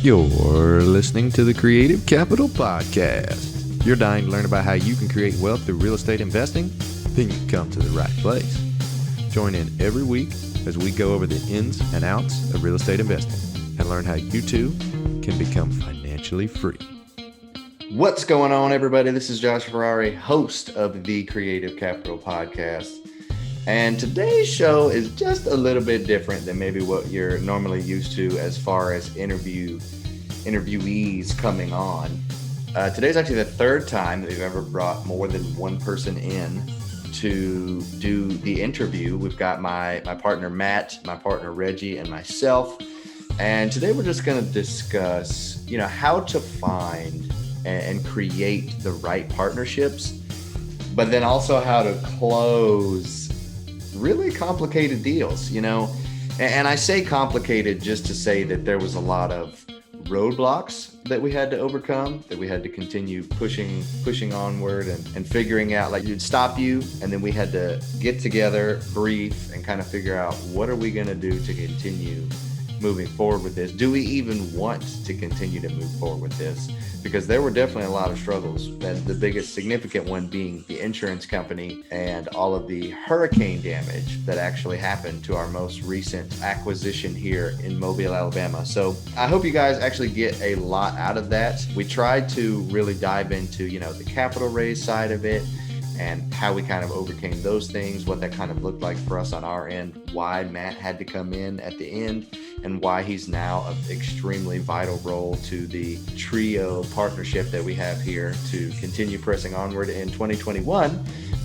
You're listening to the Creative Capital Podcast. You're dying to learn about how you can create wealth through real estate investing? Then you've come to the right place. Join in every week as we go over the ins and outs of real estate investing and learn how you too can become financially free. What's going on, everybody? This is Josh Ferrari, host of the Creative Capital Podcast. And today's show is just a little bit different than maybe what you're normally used to as far as interviewees coming on. Today's actually the third time that we've ever brought more than one person in to do the interview. We've got my partner Matt, my partner Reggie, and myself. And today we're just going to discuss, how to find and create the right partnerships, but then also how to close really complicated deals, and I say complicated just to say that there was a lot of roadblocks that we had to overcome, that we had to continue pushing onward and figuring out, like, it'd stop you, and then we had to get together, brief, and kind of figure out what are we going to do to continue moving forward with this. Do we even want to continue to move forward with this? Because there were definitely a lot of struggles, and the biggest significant one being the insurance company and all of the hurricane damage that actually happened to our most recent acquisition here in Mobile, Alabama. So I hope you guys actually get a lot out of that. We tried to really dive into, the capital raise side of it and how we kind of overcame those things, what that kind of looked like for us on our end, why Matt had to come in at the end, and why he's now an extremely vital role to the trio partnership that we have here to continue pressing onward in 2021,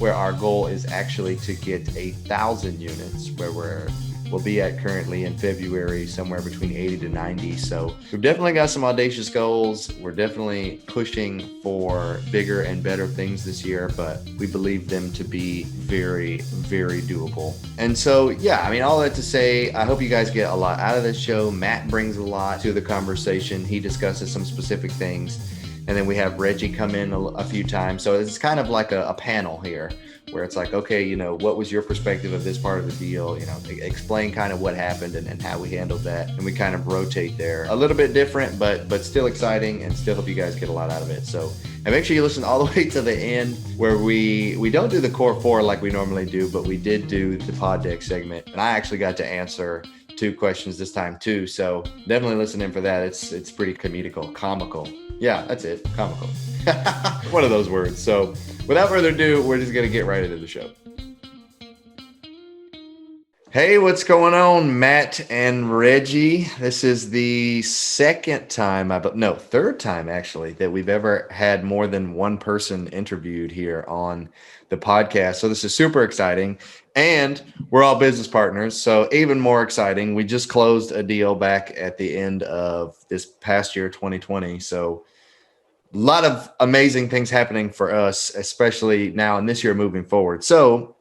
where our goal is actually to get 1,000 units, where we'll be at currently in February, somewhere between 80 to 90. So we've definitely got some audacious goals. We're definitely pushing for bigger and better things this year, but we believe them to be very, very doable. And so, all that to say, I hope you guys get a lot out of this show. Matt brings a lot to the conversation. He discusses some specific things. And then we have Reggie come in a few times. So it's kind of like a panel here where it's like, okay, what was your perspective of this part of the deal? Explain kind of what happened and how we handled that. And we kind of rotate there. A little bit different, but still exciting, and still hope you guys get a lot out of it. So, and make sure you listen all the way to the end, where we don't do the core four like we normally do, but we did do the pod deck segment. And I actually got to answer 2 questions this time too. So definitely listen in for that. It's pretty comical. Yeah, that's it. Comical. One of those words. So without further ado, we're just going to get right into the show. Hey, what's going on, Matt and Reggie? This is the third time actually, that we've ever had more than one person interviewed here on the podcast. So this is super exciting. And we're all business partners, so even more exciting. We just closed a deal back at the end of this past year, 2020. So a lot of amazing things happening for us, especially now in this year moving forward. So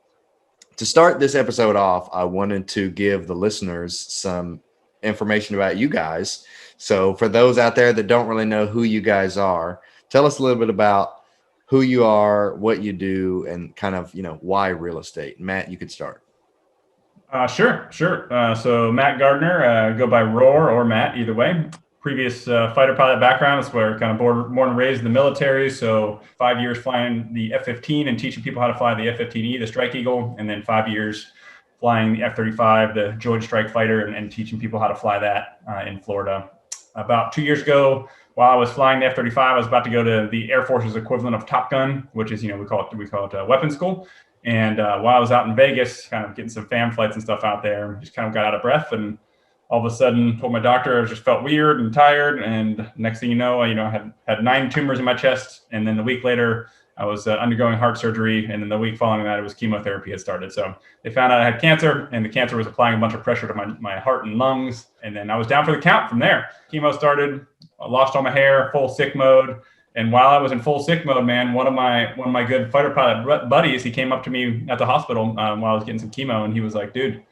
to start this episode off, I wanted to give the listeners some information about you guys. So for those out there that don't really know who you guys are, tell us a little bit about who you are, what you do, and kind of, why real estate. Matt, you could start. Sure. So Matt Gardner, go by Roar or Matt, either way. Previous fighter pilot background is where kind of born and raised in the military. So 5 years flying the F-15 and teaching people how to fly the F-15E, the Strike Eagle, and then 5 years flying the F-35, the Joint Strike Fighter, and teaching people how to fly that in Florida. About 2 years ago, while I was flying the F-35, I was about to go to the Air Force's equivalent of Top Gun, which is, we call it weapons school. And while I was out in Vegas, kind of getting some fam flights and stuff out there, just kind of got out of breath. And all of a sudden told my doctor I just felt weird and tired. And next thing you know, I had 9 tumors in my chest. And then a week later, I was undergoing heart surgery. And then the week following that, it was chemotherapy had started. So they found out I had cancer, and the cancer was applying a bunch of pressure to my heart and lungs. And then I was down for the count from there. Chemo started, I lost all my hair, full sick mode. And while I was in full sick mode, man, one of my good fighter pilot buddies, he came up to me at the hospital while I was getting some chemo, and he was like, "Dude,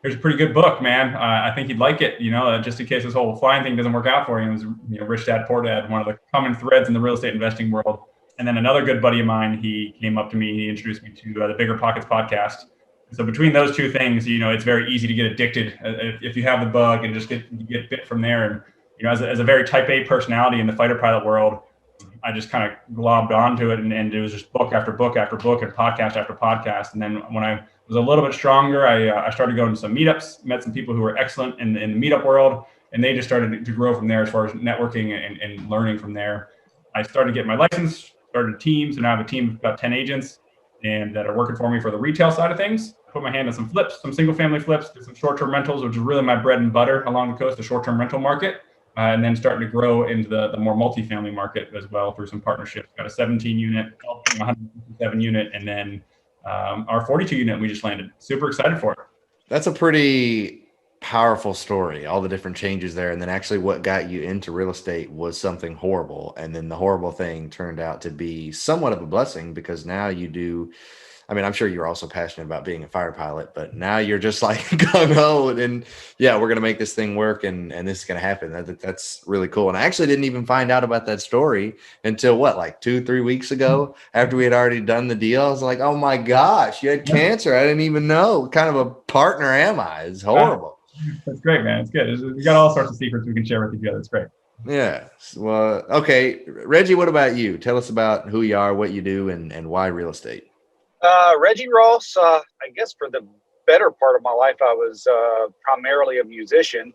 here's a pretty good book, man. I think you'd like it, just in case this whole flying thing doesn't work out for you." It was, Rich Dad, Poor Dad, one of the common threads in the real estate investing world. And then another good buddy of mine, he came up to me, he introduced me to the Bigger Pockets podcast. So between those two things, it's very easy to get addicted if you have the bug and just get bit from there. And as a very type A personality in the fighter pilot world, I just kind of globbed onto it, and it was just book after book after book and podcast after podcast. And then when I was a little bit stronger, I started going to some meetups, met some people who were excellent in the meetup world, and they just started to grow from there as far as networking and learning from there. I started getting my license, started teams, and I have a team of about 10 agents and that are working for me for the retail side of things. Put my hand on some flips, some single family flips, did some short-term rentals, which is really my bread and butter along the coast, the short-term rental market. And then starting to grow into the more multifamily market as well through some partnerships. Got a 17 unit, 157 unit, and then our 42 unit we just landed. Super excited for it. That's a pretty powerful story, all the different changes there. And then actually what got you into real estate was something horrible. And then the horrible thing turned out to be somewhat of a blessing, because now you do, I mean, I'm sure you're also passionate about being a fighter pilot, but now you're just like gung-ho and yeah, we're going to make this thing work and this is going to happen. That's really cool. And I actually didn't even find out about that story until like 2-3 weeks ago, after we had already done the deal. I was like, oh my gosh, you had cancer. I didn't even know. What kind of a partner am I? It's horrible. That's great, man. It's good. We got all sorts of secrets we can share with each other. It's great. Yeah. Well, okay. Reggie, what about you? Tell us about who you are, what you do, and why real estate. Reggie Ross, I guess for the better part of my life, I was primarily a musician.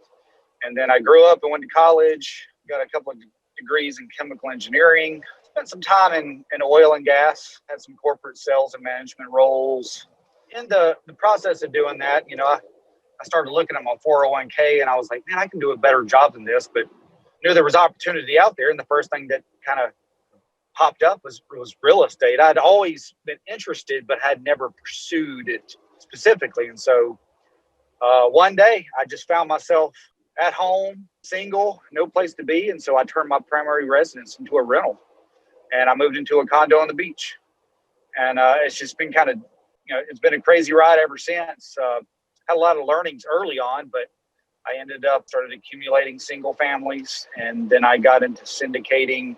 And then I grew up and went to college, got a couple of degrees in chemical engineering, spent some time in oil and gas, had some corporate sales and management roles. In the process of doing that, I started looking at my 401k and I was like, man, I can do a better job than this, but knew there was opportunity out there. And the first thing that kind of popped up was real estate. I'd always been interested, but had never pursued it specifically. And so one day I just found myself at home, single, no place to be. And so I turned my primary residence into a rental, and I moved into a condo on the beach. And it's just been kind of, it's been a crazy ride ever since. Had a lot of learnings early on, but I started accumulating single families, and then I got into syndicating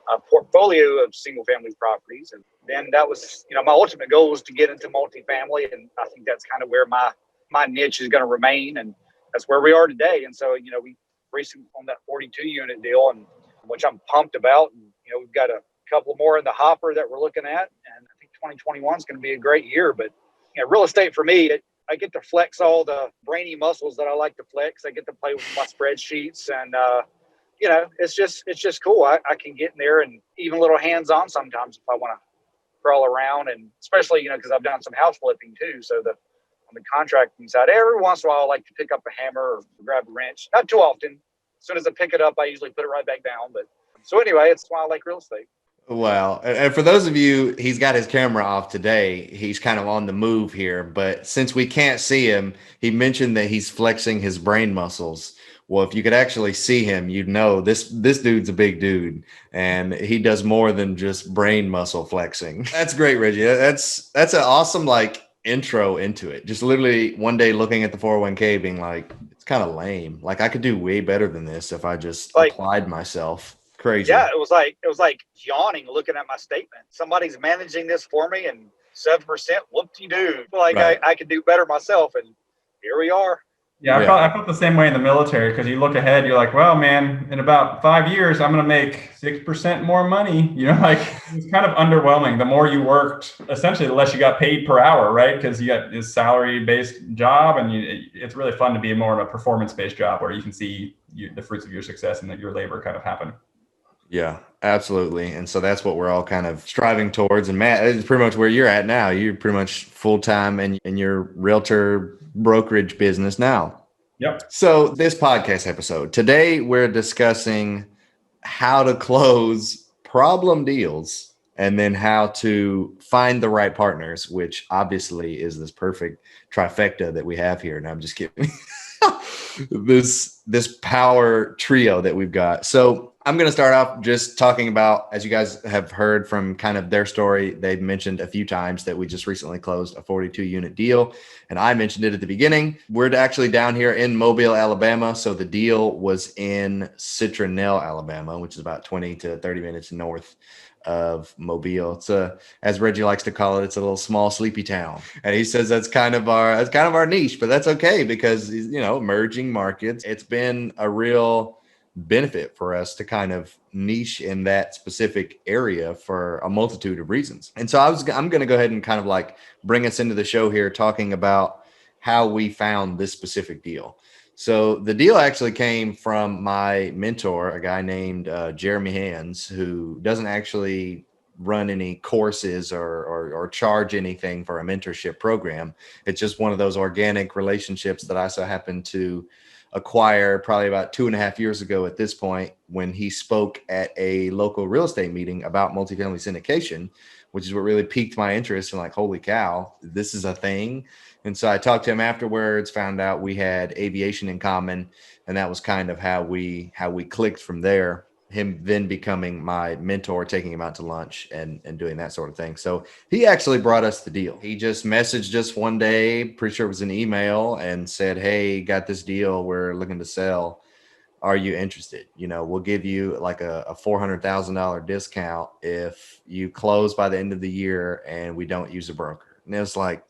a portfolio of single family properties. And then that was, my ultimate goal was to get into multifamily. And I think that's kind of where my niche is going to remain. And that's where we are today. And so, we recently on that 42 unit deal, and which I'm pumped about. And, we've got a couple more in the hopper that we're looking at. And I think 2021 is going to be a great year. But, real estate for me, I get to flex all the brainy muscles that I like to flex. I get to play with my spreadsheets, and, it's just cool. I can get in there and even a little hands-on sometimes if I want to crawl around, and especially, because I've done some house flipping too. So on the contracting side, every once in a while, I like to pick up a hammer or grab a wrench. Not too often. As soon as I pick it up, I usually put it right back down. But so anyway, it's why I like real estate. Well, and for those of you, he's got his camera off today. He's kind of on the move here, but since we can't see him, he mentioned that he's flexing his brain muscles. Well, if you could actually see him, you'd know this dude's a big dude, and he does more than just brain muscle flexing. That's great, Reggie. That's an awesome intro into it. Just literally one day looking at the 401k being like, it's kind of lame. Like I could do way better than this if I just applied myself. Crazy. Yeah, it was like yawning looking at my statement. Somebody's managing this for me, and 7%, whoop-de-doo. Right. I could do better myself, and here we are. Yeah, I felt the same way in the military, because you look ahead, you're like, well, man, in about 5 years, I'm going to make 6% more money. It's kind of underwhelming. The more you worked, essentially, the less you got paid per hour, right? Because you got this salary-based job, and it's really fun to be more of a performance-based job where you can see the fruits of your success and that your labor kind of happen. Yeah, absolutely. And so that's what we're all kind of striving towards. And Matt, it's pretty much where you're at now. You're pretty much full-time in your realtor brokerage business now. Yep. So this podcast episode, today we're discussing how to close problem deals and then how to find the right partners, which obviously is this perfect trifecta that we have here. And I'm just kidding. this power trio that we've got. So I'm going to start off just talking about, as you guys have heard from kind of their story, they've mentioned a few times that we just recently closed a 42 unit deal. And I mentioned it at the beginning. We're actually down here in Mobile, Alabama. So the deal was in Citronelle, Alabama, which is about 20 to 30 minutes north of Mobile. It's as Reggie likes to call it, it's a little small sleepy town. And he says that's kind of our niche, but that's okay because, emerging markets. It's been a real benefit for us to kind of niche in that specific area for a multitude of reasons. And so I'm going to go ahead and kind of like bring us into the show here, talking about how we found this specific deal. So the deal actually came from my mentor, a guy named Jeremy Hands, who doesn't actually run any courses or charge anything for a mentorship program. It's just one of those organic relationships that I so happened to acquire probably about 2.5 years ago at this point, when he spoke at a local real estate meeting about multifamily syndication, which is what really piqued my interest, and like, holy cow, this is a thing. And so I talked to him afterwards, found out we had aviation in common, and that was kind of how we clicked from there. Him then becoming my mentor, taking him out to lunch and doing that sort of thing. So he actually brought us the deal. He just messaged us one day, pretty sure it was an email, and said, hey, got this deal we're looking to sell. Are you interested? You know, we'll give you like a $400,000 discount if you close by the end of the year and we don't use a broker. And it was like,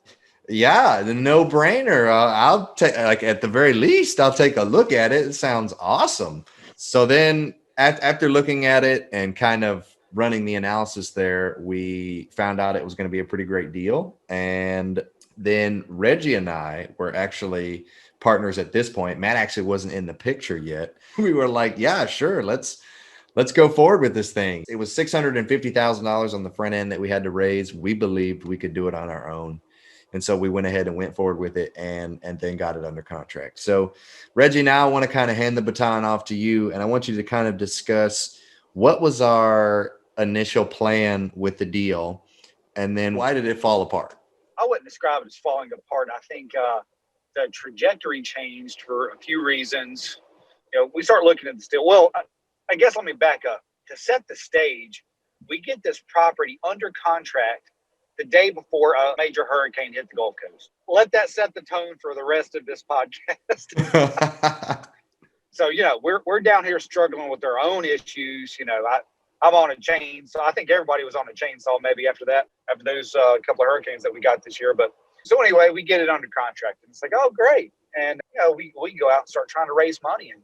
yeah, the no brainer. I'll take, like, at the very least, I'll take a look at it. It sounds awesome. So then after looking at it and kind of running the analysis there, we found out it was going to be a pretty great deal. And then Reggie and I were actually partners at this point. Matt actually wasn't in the picture yet. We were like, yeah, sure. Let's go forward with this thing. It was $650,000 on the front end that we had to raise. We believed we could do it on our own. And so we went ahead and went forward with it and then got it under contract. So Reggie, now I want to kind of hand the baton off to you. And I want you to kind of discuss what was our initial plan with the deal, and then why did it fall apart? I wouldn't describe it as falling apart. I think the trajectory changed for a few reasons. You know, we start looking at this deal. Well, I guess let me back up. To set the stage, we get this property under contract the day before a major hurricane hit the Gulf Coast. Let that set the tone for the rest of this podcast. So, you know, we're down here struggling with our own issues. You know, I'm on a chain, so I think everybody was on a chainsaw maybe after those couple of hurricanes that we got this year. But so anyway, we get it under contract, and it's like, oh, great. And, you know, we go out and start trying to raise money, and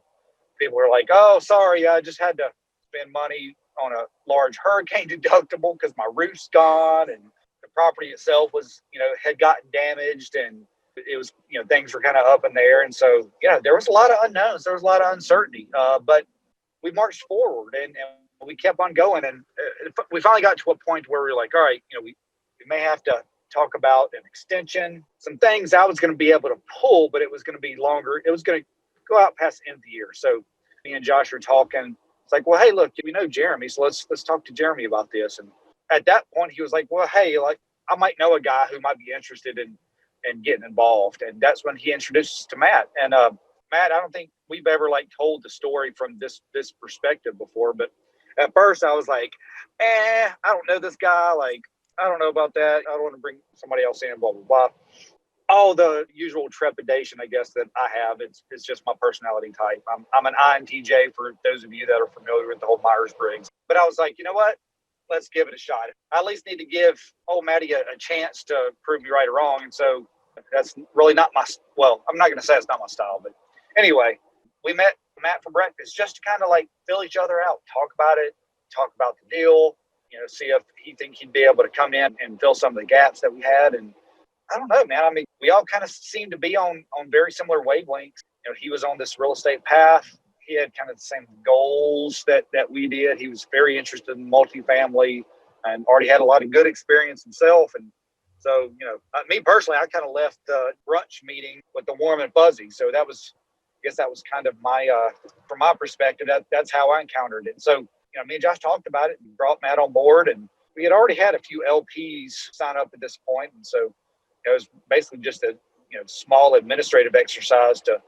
people are like, oh, sorry, I just had to spend money on a large hurricane deductible because my roof's gone, and the property itself was, you know, had gotten damaged, and it was, you know, things were kind of up in there. And so, yeah, there was a lot of unknowns. There was a lot of uncertainty, but we marched forward and we kept on going. And we finally got to a point where we were like, all right, you know, we may have to talk about an extension, some things I was going to be able to pull, but it was going to be longer. It was going to go out past the end of the year. So me and Josh are talking. It's like, well, hey, look, we know Jeremy, so let's talk to Jeremy about this. And at that point, he was like, well, hey, like, I might know a guy who might be interested in getting involved. And that's when he introduced us to Matt. And Matt, I don't think we've ever like told the story from this perspective before. But at first I was like, I don't know this guy. Like, I don't know about that. I don't want to bring somebody else in, blah, blah, blah. All the usual trepidation, I guess, that I have. It's just my personality type. I'm an INTJ, for those of you that are familiar with the whole Myers-Briggs. But I was like, you know what? Let's give it a shot. I at least need to give old Matty a chance to prove me right or wrong. And so that's really not I'm not going to say it's not my style. But anyway, we met Matt for breakfast just to kind of like fill each other out, talk about it, talk about the deal, you know, see if he thinks he'd be able to come in and fill some of the gaps that we had. And I don't know, man. I mean, we all kind of seem to be on very similar wavelengths. You know, he was on this real estate path. He had kind of the same goals that we did. He was very interested in multifamily and already had a lot of good experience himself. And so, you know, me personally, I kind of left the brunch meeting with the warm and fuzzy. So I guess that was kind of my, from my perspective, that's how I encountered it. So, you know, me and Josh talked about it and brought Matt on board. And we had already had a few LPs sign up at this point. And so it was basically just a, you know, small administrative exercise to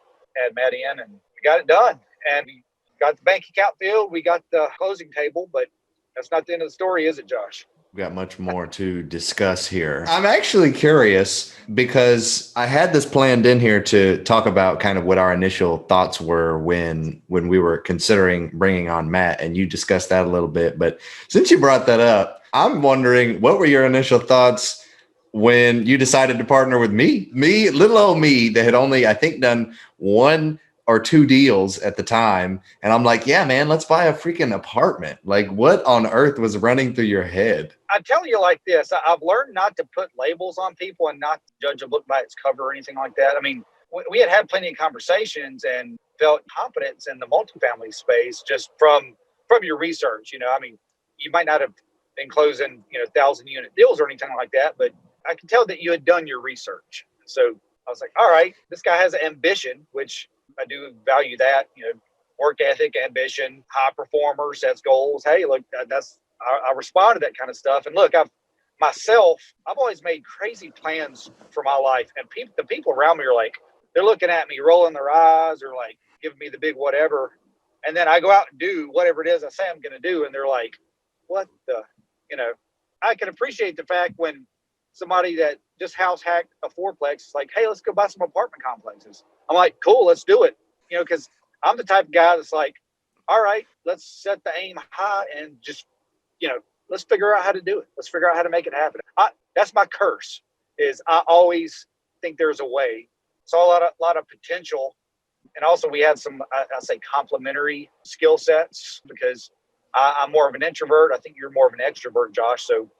add Matt in, and we got it done. And we got the bank account filled. We got the closing table, but that's not the end of the story, is it, Josh? We've got much more to discuss here. I'm actually curious because I had this planned in here to talk about kind of what our initial thoughts were when we were considering bringing on Matt, and you discussed that a little bit. But since you brought that up, I'm wondering, what were your initial thoughts when you decided to partner with me, little old me, that had only, I think, done one or 2 deals at the time. And I'm like, yeah, man, let's buy a freaking apartment. Like, what on earth was running through your head? I tell you like this, I've learned not to put labels on people and not to judge a book by its cover or anything like that. I mean, we had plenty of conversations and felt confidence in the multifamily space just from your research. I mean, you might not have been closing, 1,000-unit deals or anything like that, but I can tell that you had done your research. So I was like, all right, this guy has ambition, which I do value that, work ethic, ambition, high performer, sets goals. Hey, look, I respond to that kind of stuff. And look, I've always made crazy plans for my life. And the people around me are like, they're looking at me, rolling their eyes or like giving me the big whatever. And then I go out and do whatever it is I say I'm going to do. And they're like, what the, I can appreciate the fact when somebody that just house hacked a fourplex is like, hey, let's go buy some apartment complexes. I'm like, cool, let's do it. Because I'm the type of guy that's like, all right, let's set the aim high and just, let's figure out how to do it. Let's figure out how to make it happen. That's my curse, is I always think there's a way. Saw a lot of potential. And also we had some, I say, complementary skill sets, because I'm more of an introvert. I think you're more of an extrovert, Josh. So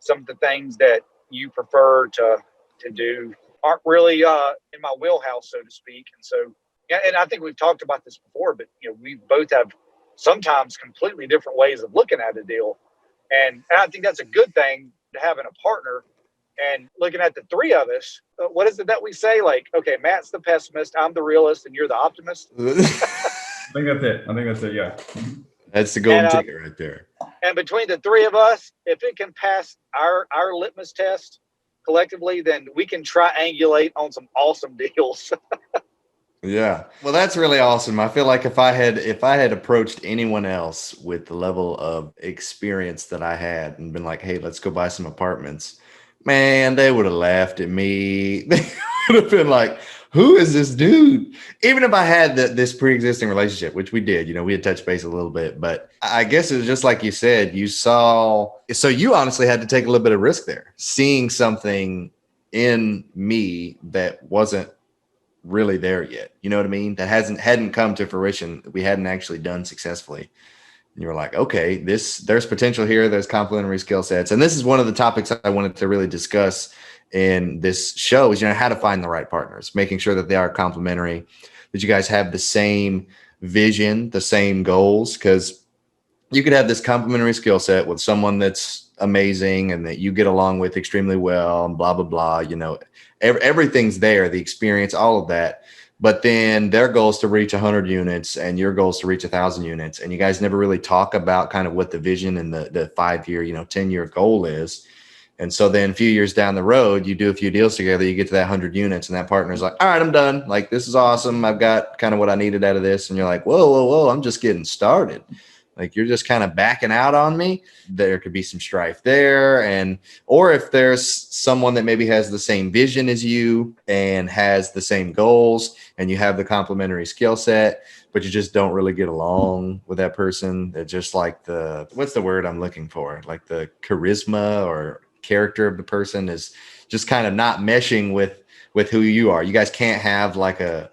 some of the things that you prefer to do aren't really in my wheelhouse, so to speak. And so, yeah, and I think we've talked about this before, but we both have sometimes completely different ways of looking at a deal. And I think that's a good thing to having a partner. And looking at the three of us, what is it that we say? Like, okay, Matt's the pessimist, I'm the realist, and you're the optimist. I think that's it. Yeah. That's the golden ticket right there. And between the three of us, if it can pass our litmus test collectively, then we can triangulate on some awesome deals. Yeah. Well, that's really awesome. I feel like if I had approached anyone else with the level of experience that I had and been like, hey, let's go buy some apartments, man, they would have laughed at me. They would have been like, who is this dude? Even if I had this pre-existing relationship, which we did, we had touched base a little bit, but I guess it was just like you said, so you honestly had to take a little bit of risk there, seeing something in me that wasn't really there yet. You know what I mean? That hadn't come to fruition. We hadn't actually done successfully. And you were like, okay, there's potential here. There's complementary skill sets. And this is one of the topics I wanted to really discuss in this show is, how to find the right partners, making sure that they are complementary, that you guys have the same vision, the same goals, because you could have this complementary skill set with someone that's amazing and that you get along with extremely well and blah, blah, blah, everything's there, the experience, all of that. But then their goal is to reach 100 units and your goal is to reach 1,000 units. And you guys never really talk about kind of what the vision and the 5-year, 10-year goal is. And so then a few years down the road, you do a few deals together, you get to that 100 units and that partner's like, all right, I'm done. Like, this is awesome. I've got kind of what I needed out of this. And you're like, whoa, I'm just getting started. Like, you're just kind of backing out on me. There could be some strife there. Or if there's someone that maybe has the same vision as you and has the same goals and you have the complementary skill set, but you just don't really get along with that person. They're just like what's the word I'm looking for? Like the charisma or character of the person is just kind of not meshing with who you are. You guys can't have like a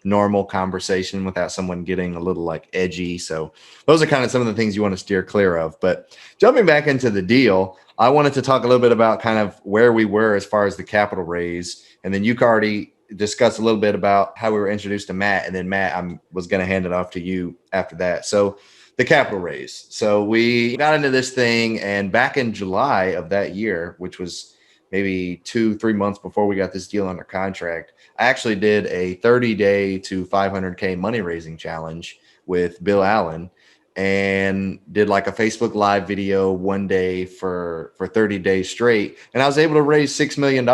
normal conversation without someone getting a little like edgy. So those are kind of some of the things you want to steer clear of. But jumping back into the deal, I wanted to talk a little bit about kind of where we were as far as the capital raise. And then you already discussed a little bit about how we were introduced to Matt. And then Matt, I was going to hand it off to you after that. So the capital raise. So we got into this thing, and back in July of that year, which was maybe 2-3 months before we got this deal under contract, I actually did a 30-day to 500K money raising challenge with Bill Allen and did like a Facebook Live video one day for 30 days straight. And I was able to raise $6 million.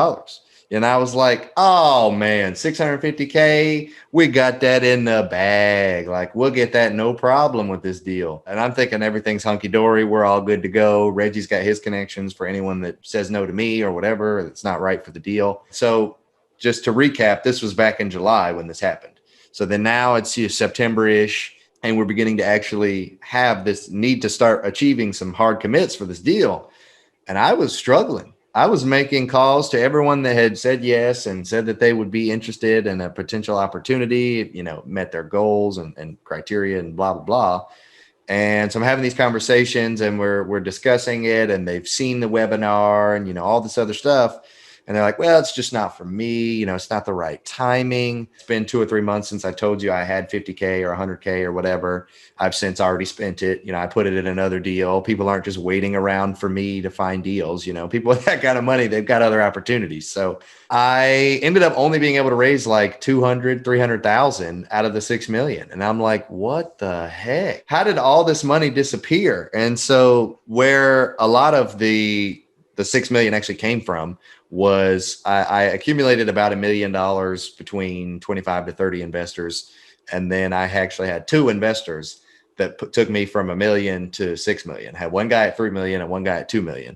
And I was like, oh man, 650K, we got that in the bag. Like, we'll get that no problem with this deal. And I'm thinking everything's hunky dory. We're all good to go. Reggie's got his connections for anyone that says no to me or whatever. It's not right for the deal. So just to recap, this was back in July when this happened. So then now it's September-ish, and we're beginning to actually have this need to start achieving some hard commits for this deal. And I was struggling. I was making calls to everyone that had said yes and said that they would be interested in a potential opportunity, met their goals and criteria and blah, blah, blah. And so I'm having these conversations and we're discussing it, and they've seen the webinar and, all this other stuff. And they're like, well, it's just not for me. It's not the right timing. It's been 2 or 3 months since I told you I had 50K or 100K or whatever. I've since already spent it. I put it in another deal. People aren't just waiting around for me to find deals. People with that kind of money, they've got other opportunities. So I ended up only being able to raise like 200, 300,000 out of the 6 million. And I'm like, what the heck? How did all this money disappear? And so where a lot of the 6 million actually came from was I accumulated about $1 million between 25 to 30 investors. And then I actually had 2 investors that took me from $1 million to 6 million. I had one guy at 3 million and one guy at 2 million.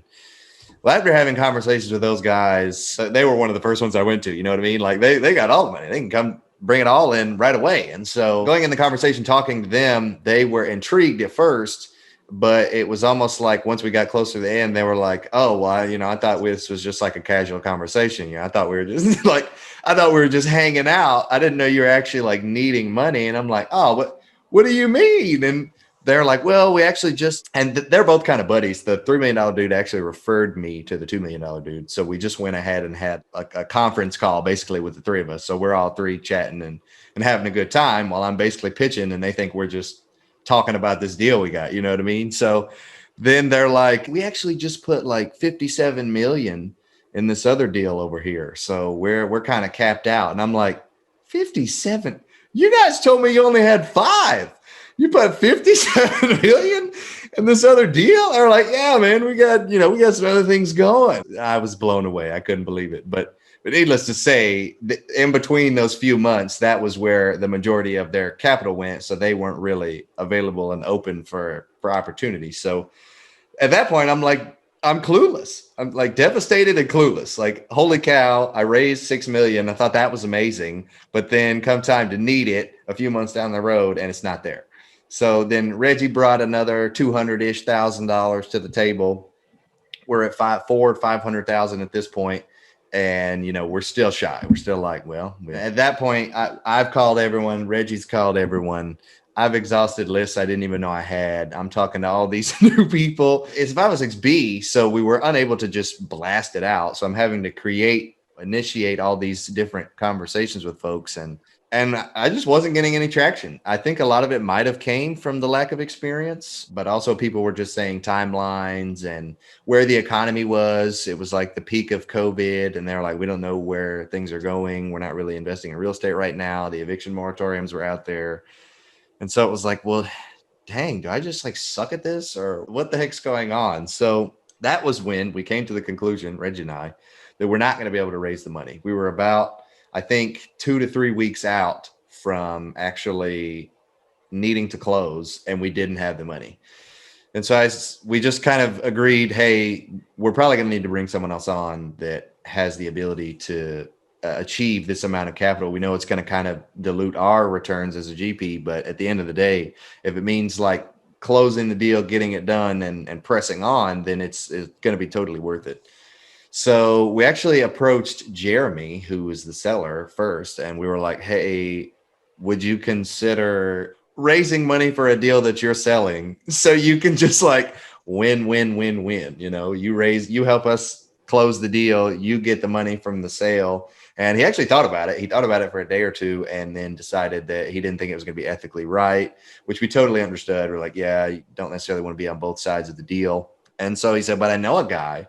Well, after having conversations with those guys, they were one of the first ones I went to, you know what I mean? Like they got all the money. They can come bring it all in right away. And so going in the conversation, talking to them, they were intrigued at first. But it was almost like once we got closer to the end, they were like, oh, well, I thought this was just like a casual conversation. I thought we were just just hanging out. I didn't know you were actually like needing money. And I'm like, oh, what do you mean? And they're like, well, we actually just, and they're both kind of buddies. The $3 million dude actually referred me to the $2 million dude. So we just went ahead and had a conference call basically with the 3 of us. So we're all 3 chatting and having a good time while I'm basically pitching, and they think we're just talking about this deal we got, you know what I mean? So then they're like, we actually just put like 57 million in this other deal over here. So we're kind of capped out. And I'm like, 57? You guys told me you only had 5. You put 57 million in this other deal? They're like, yeah, man, we got some other things going. I was blown away. I couldn't believe it. But needless to say, in between those few months, that was where the majority of their capital went. So they weren't really available and open for opportunities. So at that point, I'm like, I'm clueless. I'm like devastated and clueless. Like, holy cow, I raised 6 million. I thought that was amazing. But then come time to need it a few months down the road, and it's not there. So then Reggie brought another $200-ish thousand to the table. We're at 500,000 at this point. And, we're still shy. We're still like, well, at that point, I've called everyone. Reggie's called everyone. I've exhausted lists I didn't even know I had. I'm talking to all these new people. It's 506B, so we were unable to just blast it out. So I'm having to initiate all these different conversations with folks. And I just wasn't getting any traction. I think a lot of it might have came from the lack of experience, but also people were just saying timelines and where the economy was. It was like the peak of COVID, and they're like, we don't know where things are going. We're not really investing in real estate right now. The eviction moratoriums were out there. And so it was like, well, dang, do I just like suck at this, or what the heck's going on? So that was when we came to the conclusion, Reggie and I, that we're not going to be able to raise the money. We were about, I think, 2 to 3 weeks out from actually needing to close, and we didn't have the money. And so we just kind of agreed, hey, we're probably going to need to bring someone else on that has the ability to achieve this amount of capital. We know it's going to kind of dilute our returns as a GP, but at the end of the day, if it means like closing the deal, getting it done and pressing on, then it's going to be totally worth it. So we actually approached Jeremy, who was the seller, first, and we were like, hey, would you consider raising money for a deal that you're selling so you can just like win? You help us close the deal, you get the money from the sale. And he actually thought about it. He thought about it for a day or two and then decided that he didn't think it was going to be ethically right, which we totally understood. We're like, yeah, you don't necessarily want to be on both sides of the deal. And so he said, but I know a guy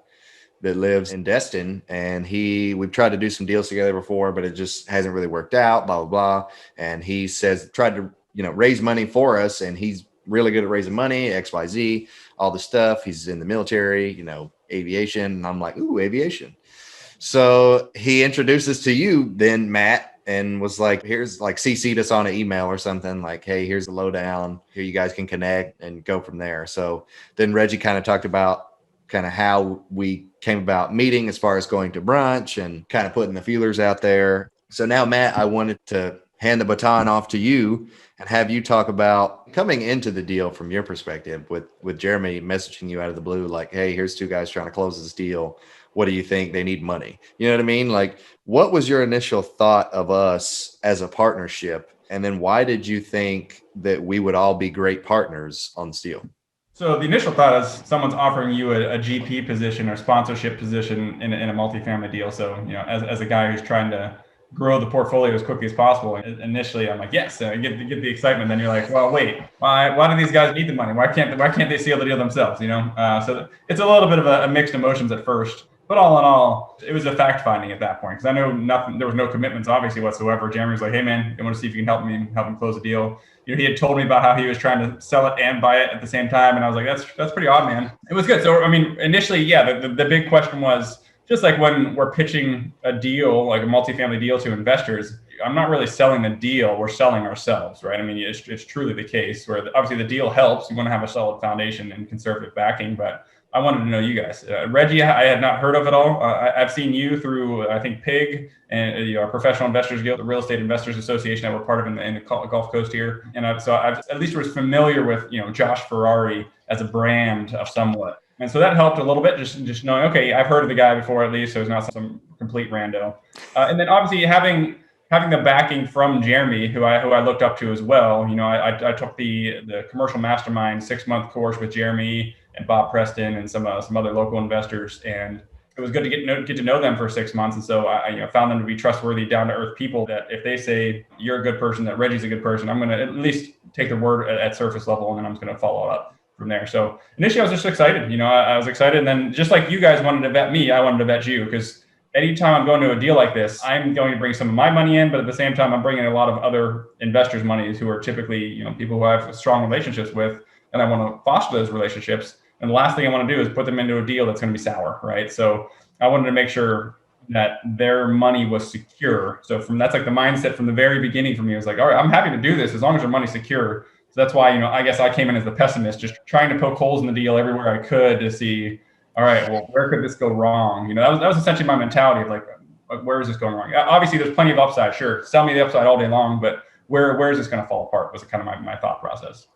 that lives in Destin, and we've tried to do some deals together before, but it just hasn't really worked out, blah, blah, blah. And he says, tried to, raise money for us. And he's really good at raising money, XYZ, all the stuff. He's in the military, aviation. And I'm like, ooh, aviation. So he introduced us to you then, Matt, and was like, here's like CC'd us on an email or something like, hey, here's the lowdown. Here you guys can connect and go from there. So then Reggie kind of talked about kind of how we came about meeting as far as going to brunch and kind of putting the feelers out there. So now, Matt, I wanted to hand the baton off to you and have you talk about coming into the deal from your perspective with Jeremy messaging you out of the blue, like, hey, here's 2 guys trying to close this deal. what do you think? They need money. You know what I mean? Like, what was your initial thought of us as a partnership? And then why did you think that we would all be great partners on this deal? So the initial thought is someone's offering you a GP position or sponsorship position in a multifamily deal. So, as a guy who's trying to grow the portfolio as quickly as possible, initially I'm like, yes, get the excitement. Then you're like, well, wait, why do these guys need the money? Why can't they seal the deal themselves? So it's a little bit of a mixed emotions at first. But all in all, it was a fact finding at that point because I know there was no commitments obviously whatsoever. Jeremy was like, hey man, I want to see if you can help him close the deal. He had told me about how he was trying to sell it and buy it at the same time. And I was like, that's pretty odd, man. It was good. So, I mean, initially, yeah, the big question was just like when we're pitching a deal, like a multifamily deal to investors, I'm not really selling the deal. We're selling ourselves, right? I mean, it's truly the case where obviously the deal helps. You want to have a solid foundation and conservative backing, but I wanted to know you guys. Reggie, I had not heard of at all. I've seen you through, I think, PIG and our Professional Investors Guild, the Real Estate Investors Association that we're part of in the Gulf Coast here. And so I've at least was familiar with, Josh Ferrari as a brand of somewhat. And so that helped a little bit, just knowing, okay, I've heard of the guy before at least, so it's not some complete rando. And then obviously having the backing from Jeremy, who I looked up to as well. I took the Commercial Mastermind 6-month course with Jeremy and Bob Preston and some other local investors, and it was good to get to know them for 6 months. And so I found them to be trustworthy, down to earth people. That if they say you're a good person, that Reggie's a good person, I'm going to at least take the word at surface level, and then I'm just going to follow up from there. So initially, I was just excited. I was excited, and then just like you guys wanted to vet me, I wanted to vet you because anytime I'm going to a deal like this, I'm going to bring some of my money in, but at the same time, I'm bringing a lot of other investors' money who are typically, people who I have strong relationships with, and I want to foster those relationships. And the last thing I want to do is put them into a deal that's going to be sour, right? So I wanted to make sure that their money was secure. So that's like the mindset from the very beginning for me. It was like, all right, I'm happy to do this as long as their money's secure. So that's why, I guess I came in as the pessimist, just trying to poke holes in the deal everywhere I could to see, all right, well, where could this go wrong? That was essentially my mentality of like, where is this going wrong? Obviously, there's plenty of upside. Sure, sell me the upside all day long, but where is this going to fall apart? Was kind of my thought process.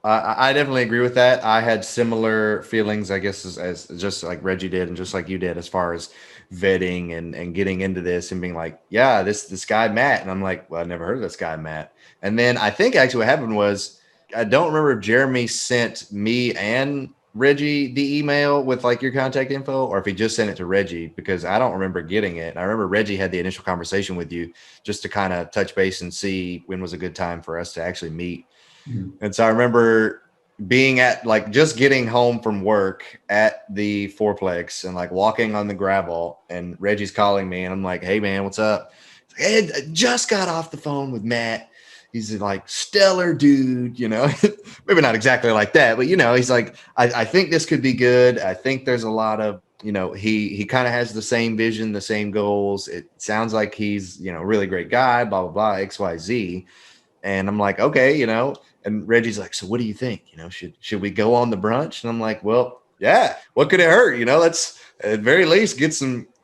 I definitely agree with that. I had similar feelings, I guess, as just like Reggie did and just like you did, as far as vetting and getting into this and being like, yeah, this guy, Matt. And I'm like, well, I never heard of this guy, Matt. And then I think actually what happened was, I don't remember if Jeremy sent me and Reggie the email with like your contact info, or if he just sent it to Reggie, because I don't remember getting it. And I remember Reggie had the initial conversation with you just to kind of touch base and see when was a good time for us to actually meet. Mm-hmm. And so I remember being at like just getting home from work at the fourplex and like walking on the gravel, and Reggie's calling me and I'm like, hey man, what's up? Hey, I just got off the phone with Matt. He's like stellar dude, maybe not exactly like that, but he's like, I think this could be good. I think there's a lot of, he kind of has the same vision, the same goals. It sounds like he's, a really great guy, blah, blah, blah, XYZ. And I'm like, okay, and Reggie's like, so what do you think? Should we go on the brunch? And I'm like, well, yeah, what could it hurt? Let's at very least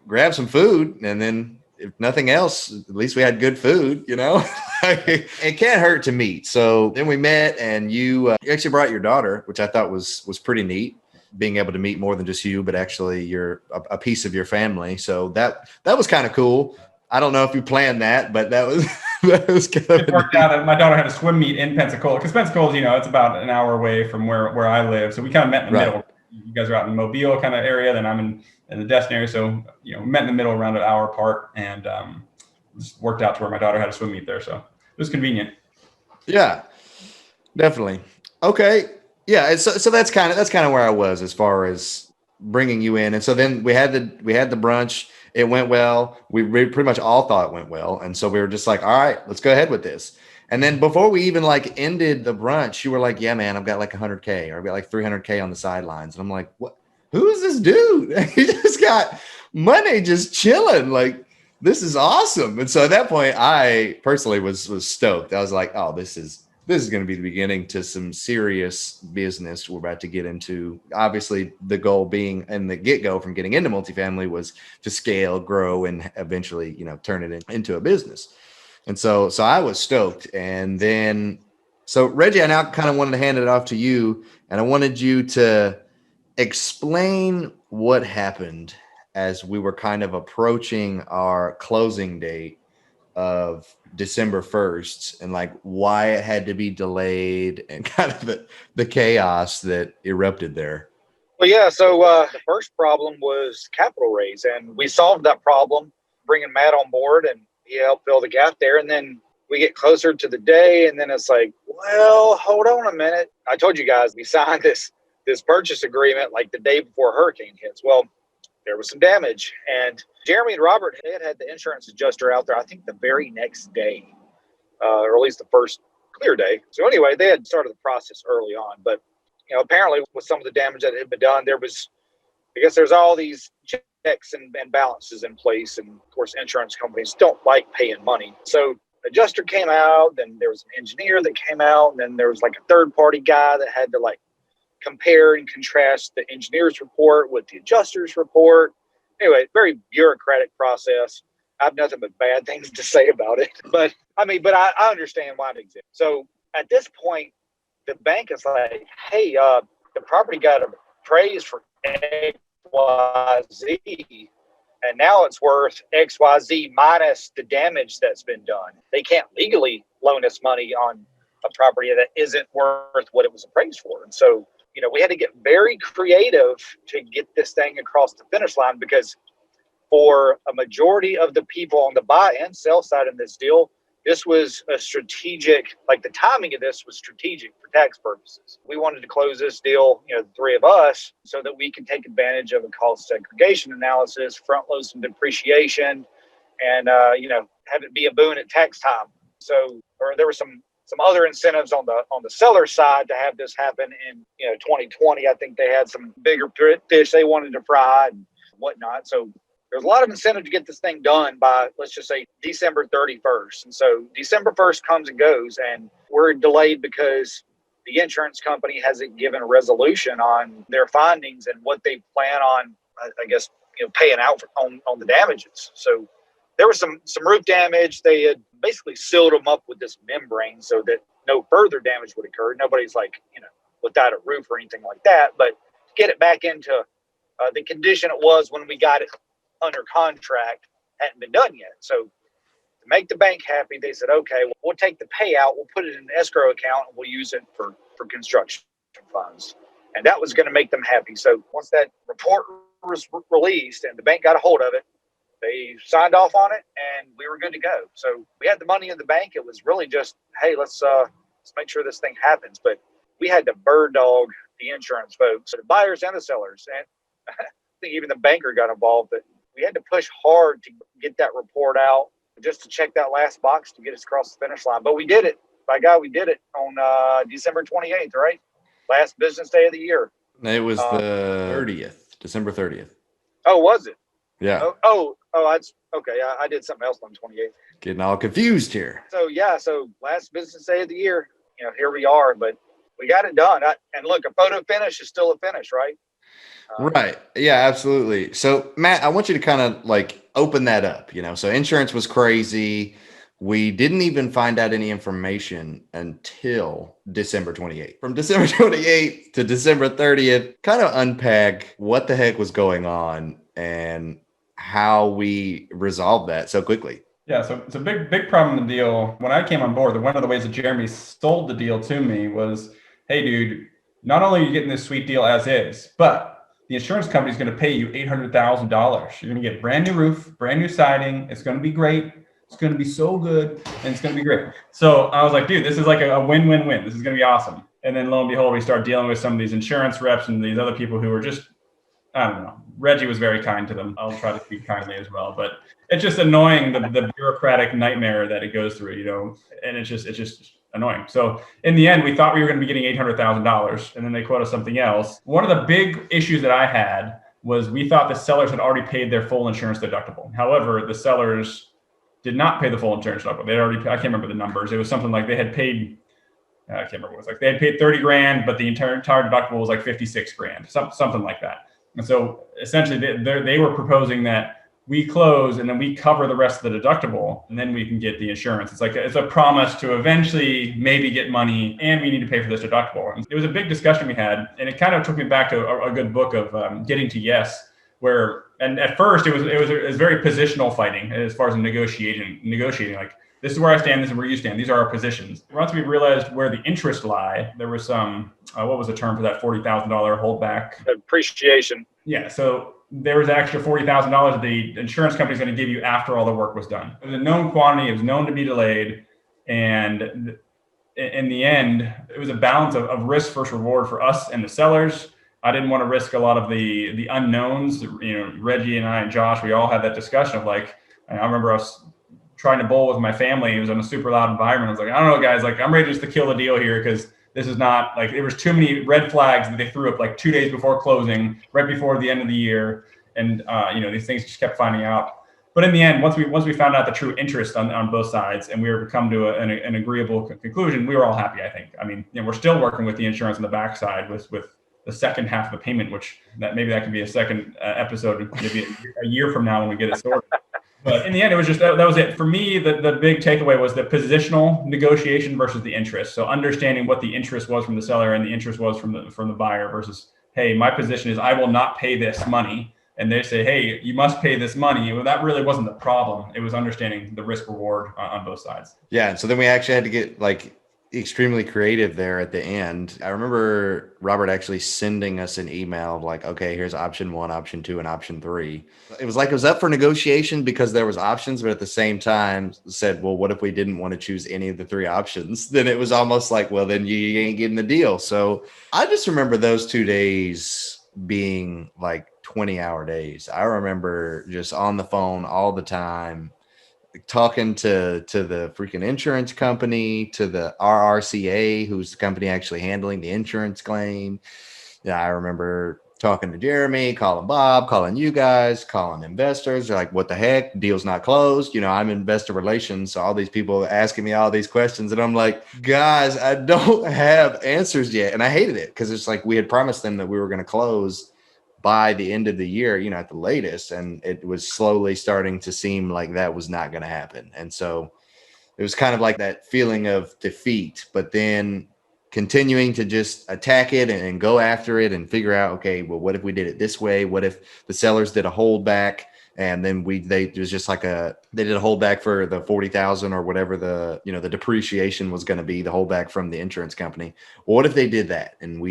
grab some food. And then if nothing else, at least we had good food, it can't hurt to meet. So then we met, and you actually brought your daughter, which I thought was pretty neat, being able to meet more than just you, but actually you're a piece of your family. So that was kind of cool. I don't know if you planned that, but that was kind of. It worked out that my daughter had a swim meet in Pensacola, because Pensacola's, it's about an hour away from where I live. So we kind of met in the middle. You guys are out in Mobile kind of area, then I'm in the Destin area. So, we met in the middle around an hour apart, and just worked out to where my daughter had a swim meet there. So it was convenient. Yeah, definitely. Okay. Yeah. So that's kind of where I was as far as bringing you in. And so then we had the brunch. It went well. We pretty much all thought it went well. And so we were just like, all right, let's go ahead with this. And then before we even like ended the brunch, you were like, yeah, man, I've got like 100K, or I've got like 300K on the sidelines. And I'm like, what? Who is this dude? He just got money just chilling. Like, this is awesome. And so at that point, I personally was stoked. I was like, oh, this is going to be the beginning to some serious business we're about to get into. Obviously, the goal being, and the get-go from getting into multifamily, was to scale, grow, and eventually, turn it into a business. And so I was stoked. And then, so Reggie, I now kind of wanted to hand it off to you, and I wanted you to explain what happened as we were kind of approaching our closing date of December 1st, and like why it had to be delayed and kind of the chaos that erupted there. Well, yeah. So the first problem was capital raise, and we solved that problem, bringing Matt on board, and he helped fill the gap there. And then we get closer to the day, and then it's like, well, hold on a minute. I told you guys we signed this purchase agreement like the day before hurricane hits. Well, there was some damage, and Jeremy and Robert had the insurance adjuster out there, I think the very next day, or at least the first clear day. So anyway, they had started the process early on, but apparently with some of the damage that had been done, there's all these checks and balances in place, and of course insurance companies don't like paying money. So the adjuster came out, then there was an engineer that came out, and then there was like a third party guy that had to like compare and contrast the engineer's report with the adjuster's report. Anyway, very bureaucratic process. I have nothing but bad things to say about it. But I understand why it exists. So at this point, the bank is like, hey, the property got appraised for XYZ, and now it's worth XYZ minus the damage that's been done. They can't legally loan us money on a property that isn't worth what it was appraised for. And so, we had to get very creative to get this thing across the finish line, because for a majority of the people on the buy and sell side in this deal, this was a strategic, like the timing of this was strategic for tax purposes. We wanted to close this deal, the three of us, so that we could take advantage of a cost segregation analysis, front load some depreciation, and, have it be a boon at tax time. So, or there were some other incentives on the seller side to have this happen in 2020. I think they had some bigger fish they wanted to fry and whatnot. So there's a lot of incentive to get this thing done by, let's just say, December 31st. And so December 1st comes and goes, and we're delayed because the insurance company hasn't given a resolution on their findings and what they plan on, I guess, paying out on the damages. So there was some roof damage. They had basically sealed them up with this membrane so that no further damage would occur. Nobody's like, without a roof or anything like that. But to get it back into the condition it was when we got it under contract hadn't been done yet. So to make the bank happy, they said, okay, we'll take the payout, we'll put it in an escrow account, and we'll use it for construction funds. And that was going to make them happy. So once that report was released and the bank got a hold of it, they signed off on it, and we were good to go. So we had the money in the bank. It was really just, hey, let's make sure this thing happens. But we had to bird dog the insurance folks, the buyers and the sellers, and I think even the banker got involved. But we had to push hard to get that report out, just to check that last box to get us across the finish line. But we did it. By God, we did it on December 28th, right? Last business day of the year. It was the 30th, December 30th. Oh, was it? Yeah. Oh, that's okay. I did something else on 28th. Getting all confused here. So last business day of the year, here we are, but we got it done. And look, a photo finish is still a finish, right? Right. Yeah, absolutely. So Matt, I want you to kind of like open that up, so insurance was crazy. We didn't even find out any information until December 28th. From December 28th to December 30th, kind of unpack what the heck was going on and how we resolved that so quickly. Yeah, so it's a big problem in the deal. When I came on board, one of the ways that Jeremy sold the deal to me was, hey, dude, not only are you getting this sweet deal as is, but the insurance company is going to pay you $800,000. You're going to get brand new roof, brand new siding. It's going to be great. It's going to be so good, and it's going to be great. So I was like, dude, this is like a win-win-win. This is going to be awesome. And then lo and behold, we start dealing with some of these insurance reps and these other people who were just, I don't know. Reggie was very kind to them. I'll try to speak kindly as well, but it's just annoying the bureaucratic nightmare that it goes through, and it's just annoying. So in the end, we thought we were going to be getting $800,000, and then they quote us something else. One of the big issues that I had was we thought the sellers had already paid their full insurance deductible. However, the sellers did not pay the full insurance deductible. I can't remember the numbers. It was something like they had paid, I can't remember what it was like. They had paid $30,000, but the entire deductible was like $56,000, something like that. And so essentially they were proposing that we close and then we cover the rest of the deductible, and then we can get the insurance. It's like it's a promise to eventually maybe get money, and we need to pay for this deductible. And it was a big discussion we had, and it kind of took me back to a good book of Getting to Yes, where, and at first it was very positional fighting as far as negotiating. Like, this is where I stand, this is where you stand, these are our positions. Once we realized where the interests lie, there was some what was the term for that $40,000 holdback? Appreciation. Yeah, so there was an extra $40,000 that the insurance company is going to give you after all the work was done. It was a known quantity. It was known to be delayed. And in the end, it was a balance of risk versus reward for us and the sellers. I didn't want to risk a lot of the unknowns. Reggie and I and Josh, we all had that discussion of like, I remember us trying to bowl with my family. It was in a super loud environment. I was like, I don't know, guys, like I'm ready just to kill the deal here because this is not like, there was too many red flags that they threw up like 2 days before closing, right before the end of the year. And, these things just kept finding out. But in the end, once we found out the true interest on both sides and we were to come to an agreeable conclusion, we were all happy, I think. I mean, we're still working with the insurance on the backside with the second half of the payment, which that can be a second episode, maybe a year from now when we get it sorted. But in the end, it was just that was it. For me, the big takeaway was the positional negotiation versus the interest. So understanding what the interest was from the seller and the interest was from the buyer versus, hey, my position is I will not pay this money. And they say, hey, you must pay this money. Well, that really wasn't the problem. It was understanding the risk reward on both sides. Yeah. And so then we actually had to get like extremely creative there at the end. I remember Robert actually sending us an email of like, okay, here's option 1, option 2, and option 3. It was like it was up for negotiation because there was options, but at the same time said, well, what if we didn't want to choose any of the 3 options? Then it was almost like, well, then you ain't getting the deal. So I just remember those 2 days being like 20-hour days. I remember just on the phone all the time, talking to the freaking insurance company, to the RRCA, who's the company actually handling the insurance claim. Yeah, I remember talking to Jeremy, calling Bob, calling you guys, calling investors. They're like, what the heck? Deal's not closed. I'm investor relations. So all these people asking me all these questions. And I'm like, guys, I don't have answers yet. And I hated it because it's like we had promised them that we were going to close by the end of the year, at the latest. And it was slowly starting to seem like that was not going to happen. And so it was kind of like that feeling of defeat, but then continuing to just attack it and go after it and figure out, okay, well, what if we did it this way? What if the sellers did a holdback? And then it was just like they did a holdback for the 40,000 or whatever the depreciation was going to be, the holdback from the insurance company. Well, what if they did that? And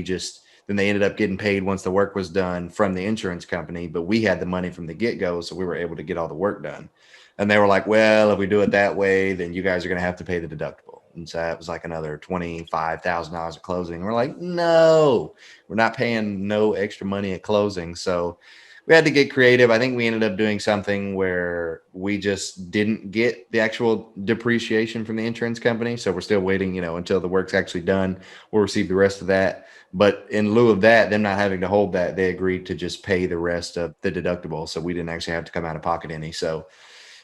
then they ended up getting paid once the work was done from the insurance company, but we had the money from the get-go, so we were able to get all the work done. And they were like, well, if we do it that way, then you guys are going to have to pay the deductible. And so that was like another $25,000 at closing. We're like, no, we're not paying no extra money at closing. So we had to get creative. I think we ended up doing something where we just didn't get the actual depreciation from the insurance company. So we're still waiting, until the work's actually done. We'll receive the rest of that. But in lieu of that, them not having to hold that, they agreed to just pay the rest of the deductible. So we didn't actually have to come out of pocket any. So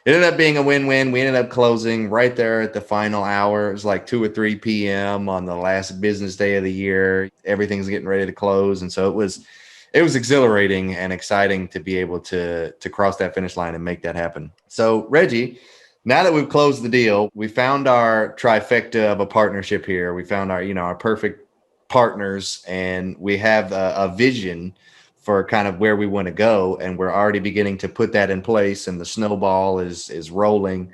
it ended up being a win-win. We ended up closing right there at the final hour. It was like 2 or 3 p.m. on the last business day of the year. Everything's getting ready to close. And so it was exhilarating and exciting to be able to cross that finish line and make that happen. So Reggie, now that we've closed the deal, we found our trifecta of a partnership here. We found our perfect partners, and we have a vision for kind of where we want to go, and we're already beginning to put that in place, and the snowball is rolling.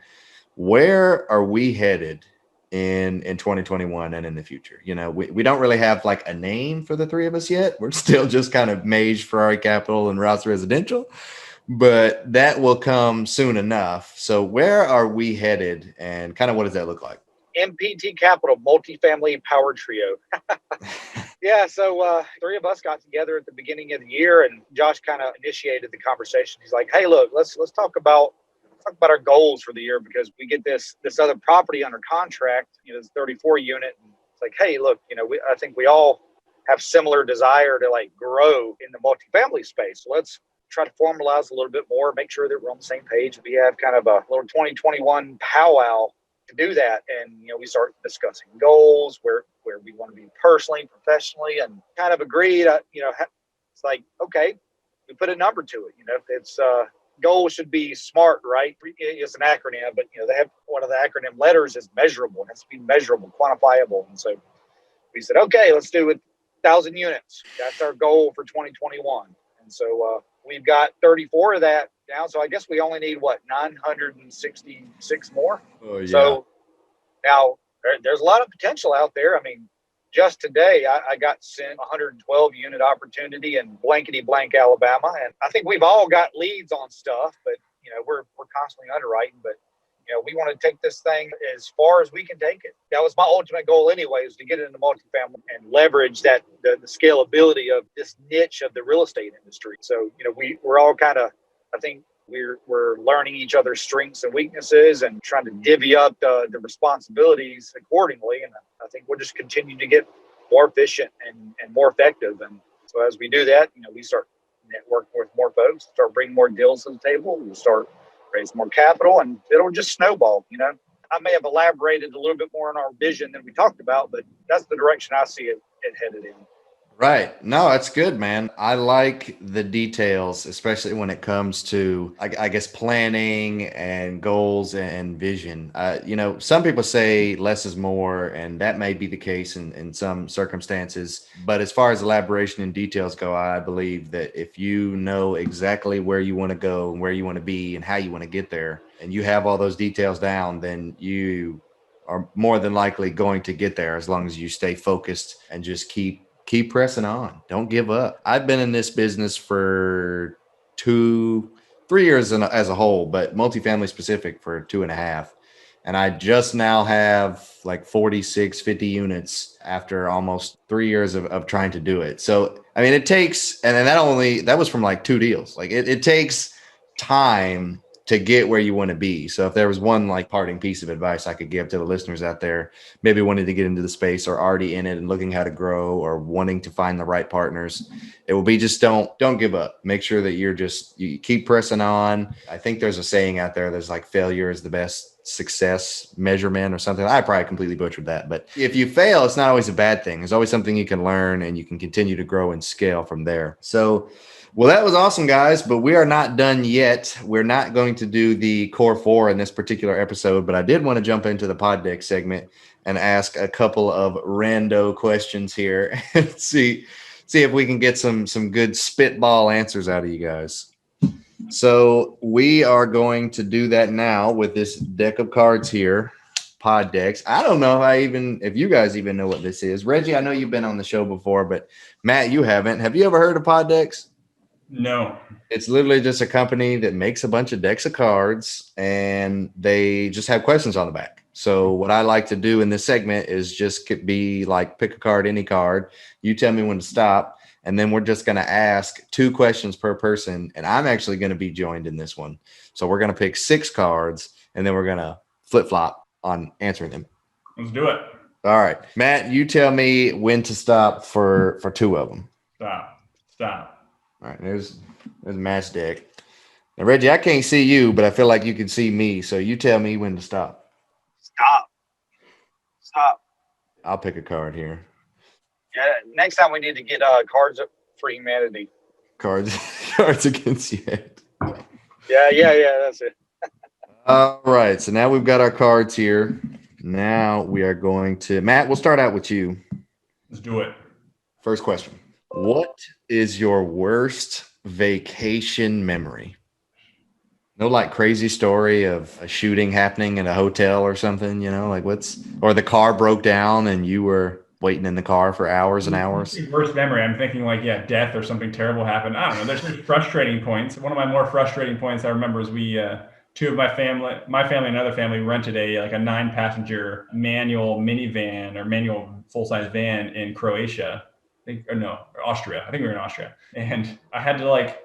Where are we headed in 2021 and in the future? We don't really have like a name for the 3 of us yet. We're still just kind of Mage, Ferrari Capital, and Ross Residential, but that will come soon enough. So where are we headed, and kind of what does that look like? MPT Capital, multifamily power trio. Yeah, so 3 of us got together at the beginning of the year, and Josh kind of initiated the conversation. He's like, "Hey, look, let's talk about our goals for the year, because we get this other property under contract, this 34 unit. And it's like, hey, look, I think we all have similar desire to like grow in the multifamily space. So let's try to formalize a little bit more, make sure that we're on the same page. We have kind of a little 2021 powwow to do that. And, we start discussing goals, where we want to be personally, professionally, and kind of agreed, it's like, okay, we put a number to it. If it's goal should be SMART, right? It's an acronym, but they have one of the acronym letters is measurable. It has to be measurable, quantifiable. And so we said, okay, let's do 1,000 units. That's our goal for 2021. And so we've got 34 of that now. So I guess we only need 966 more. Oh, yeah. So now there's a lot of potential out there. I mean, just today, I got sent 112 unit opportunity in blankety blank, Alabama. And I think we've all got leads on stuff, but we're constantly underwriting, but we want to take this thing as far as we can take it. That was my ultimate goal anyway, is to get into multifamily and leverage that the scalability of this niche of the real estate industry. So, we're all kind of, I think we're learning each other's strengths and weaknesses and trying to divvy up the responsibilities accordingly. And I think we'll just continue to get more efficient and more effective. And so as we do that, we start networking with more folks, start bringing more deals to the table, we'll start raise more capital, and it'll just snowball. I may have elaborated a little bit more on our vision than we talked about, but that's the direction I see it headed in. Right. No, that's good, man. I like the details, especially when it comes to, I guess, planning and goals and vision. Some people say less is more, and that may be the case in some circumstances. But as far as elaboration and details go, I believe that if you know exactly where you want to go and where you want to be and how you want to get there, and you have all those details down, then you are more than likely going to get there as long as you stay focused and just keep pressing on. Don't give up. I've been in this business for 3 years as a whole, but multifamily specific for 2.5. And I just now have like 46, 50 units after almost 3 years of trying to do it. So, I mean, it takes, and then that was from like 2 deals. Like it takes time to get where you want to be. So if there was one like parting piece of advice I could give to the listeners out there, maybe wanting to get into the space or already in it and looking how to grow or wanting to find the right partners, it will be just don't give up. Make sure that you keep pressing on. I think there's a saying out there, there's like failure is the best success measurement or something. I probably completely butchered that, but if you fail, it's not always a bad thing. There's always something you can learn and you can continue to grow and scale from there. So, well, that was awesome, guys, but we are not done yet. We're not going to do the core 4 in this particular episode, but I did want to jump into the pod deck segment and ask a couple of rando questions here and see if we can get some good spitball answers out of you guys. So we are going to do that now with this deck of cards here, pod decks. I don't know if you guys even know what this is. Reggie, I know you've been on the show before, but Matt, you haven't. Have you ever heard of pod decks? No. It's literally just a company that makes a bunch of decks of cards and they just have questions on the back. So what I like to do in this segment is just be like, pick a card, any card. You tell me when to stop. And then we're just going to ask 2 questions per person. And I'm actually going to be joined in this one. So we're going to pick 6 cards and then we're going to flip flop on answering them. Let's do it. All right, Matt, you tell me when to stop for 2 of them. Stop. All right, there's Matt's deck. Now, Reggie, I can't see you, but I feel like you can see me. So you tell me when to stop. Stop. I'll pick a card here. Yeah, next time we need to get cards up for humanity. Cards against humanity. Yeah, that's it. All right, so now we've got our cards here. Now we are going to, Matt, we'll start out with you. Let's do it. First question. What is your worst vacation memory? No, like crazy story of a shooting happening in a hotel or something, or the car broke down and you were waiting in the car for hours and hours. Worst memory. I'm thinking death or something terrible happened. I don't know. There's some frustrating points. One of my more frustrating points I remember is we, 2 of my family and another family rented a 9-passenger manual minivan or manual full-size van in Croatia. Austria. I think we were in Austria. And I had to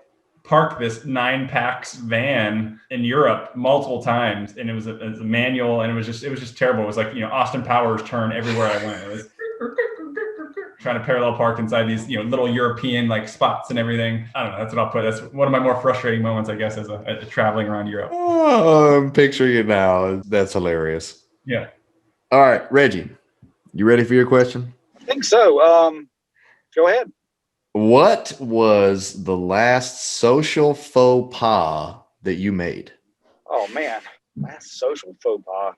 park this 9-packs van in Europe multiple times. And it was a manual and it was just terrible. It was Austin Powers turn everywhere I went. It was trying to parallel park inside these, little European spots and everything. I don't know. That's what I'll put. That's one of my more frustrating moments, I guess, as a traveling around Europe. Oh, I'm picturing it now. That's hilarious. Yeah. All right, Reggie, you ready for your question? I think so. Go ahead. What was the last social faux pas that you made? Oh man, that's social faux pas.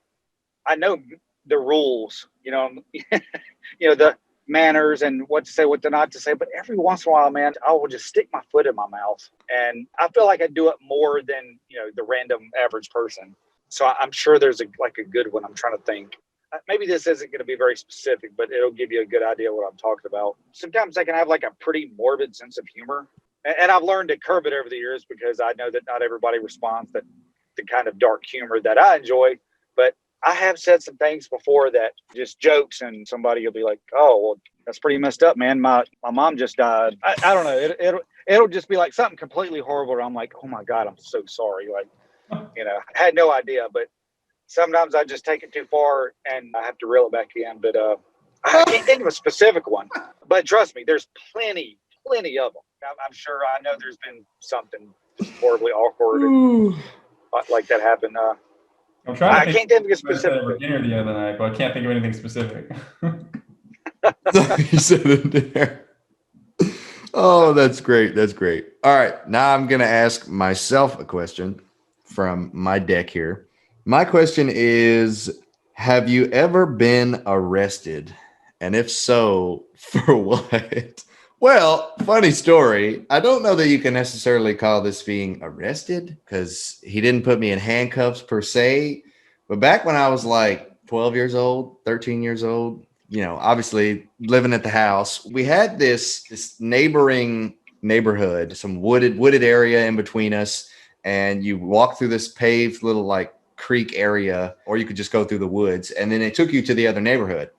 I know the rules, the manners and what to say, what to not to say. But every once in a while, man, I will just stick my foot in my mouth. And I feel like I do it more than, the random average person. So I'm sure there's a good one. I'm trying to think. Maybe this isn't going to be very specific, but it'll give you a good idea what I'm talking about. Sometimes I can have like a pretty morbid sense of humor. And I've learned to curb it over the years because I know that not everybody responds to the kind of dark humor that I enjoy. But I have said some things before that just jokes, and somebody will be like, "Oh, well, that's pretty messed up, man. My mom just died." I don't know. It'll just be like something completely horrible. And I'm like, "Oh my God, I'm so sorry." Like, I had no idea, but sometimes I just take it too far and I have to reel it back in. But I can't think of a specific one. But trust me, there's plenty of them. I'm sure I know there's been something just horribly awkward like that happened. I'm trying to I can't think of a specific dinner the other night, but I can't think of anything specific. You said it there. Oh, that's great. That's great. All right. Now I'm going to ask myself a question from my deck here. My question is, have you ever been arrested? And if so, for what? Well, funny story. I don't know that you can necessarily call this being arrested because he didn't put me in handcuffs per se. But back when I was like 12 years old, 13 years old, obviously living at the house, we had this neighboring neighborhood, some wooded area in between us. And you walk through this paved little like creek area, or you could just go through the woods. And then it took you to the other neighborhood.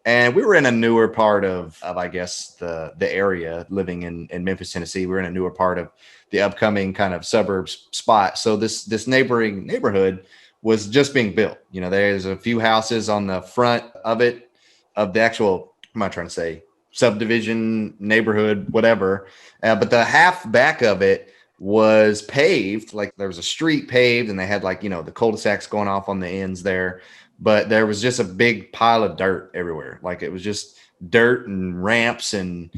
And we were in a newer part of I guess, the area, living in Memphis, Tennessee. We were in a newer part of the upcoming kind of suburbs spot. So this neighboring neighborhood was just being built. There's a few houses on the front of it, of the actual, what am I trying to say, subdivision, neighborhood, whatever. But the half back of it was paved. Like there was a street paved, and they had like, the cul-de-sacs going off on the ends there. But there was just a big pile of dirt everywhere. Like it was just dirt and ramps and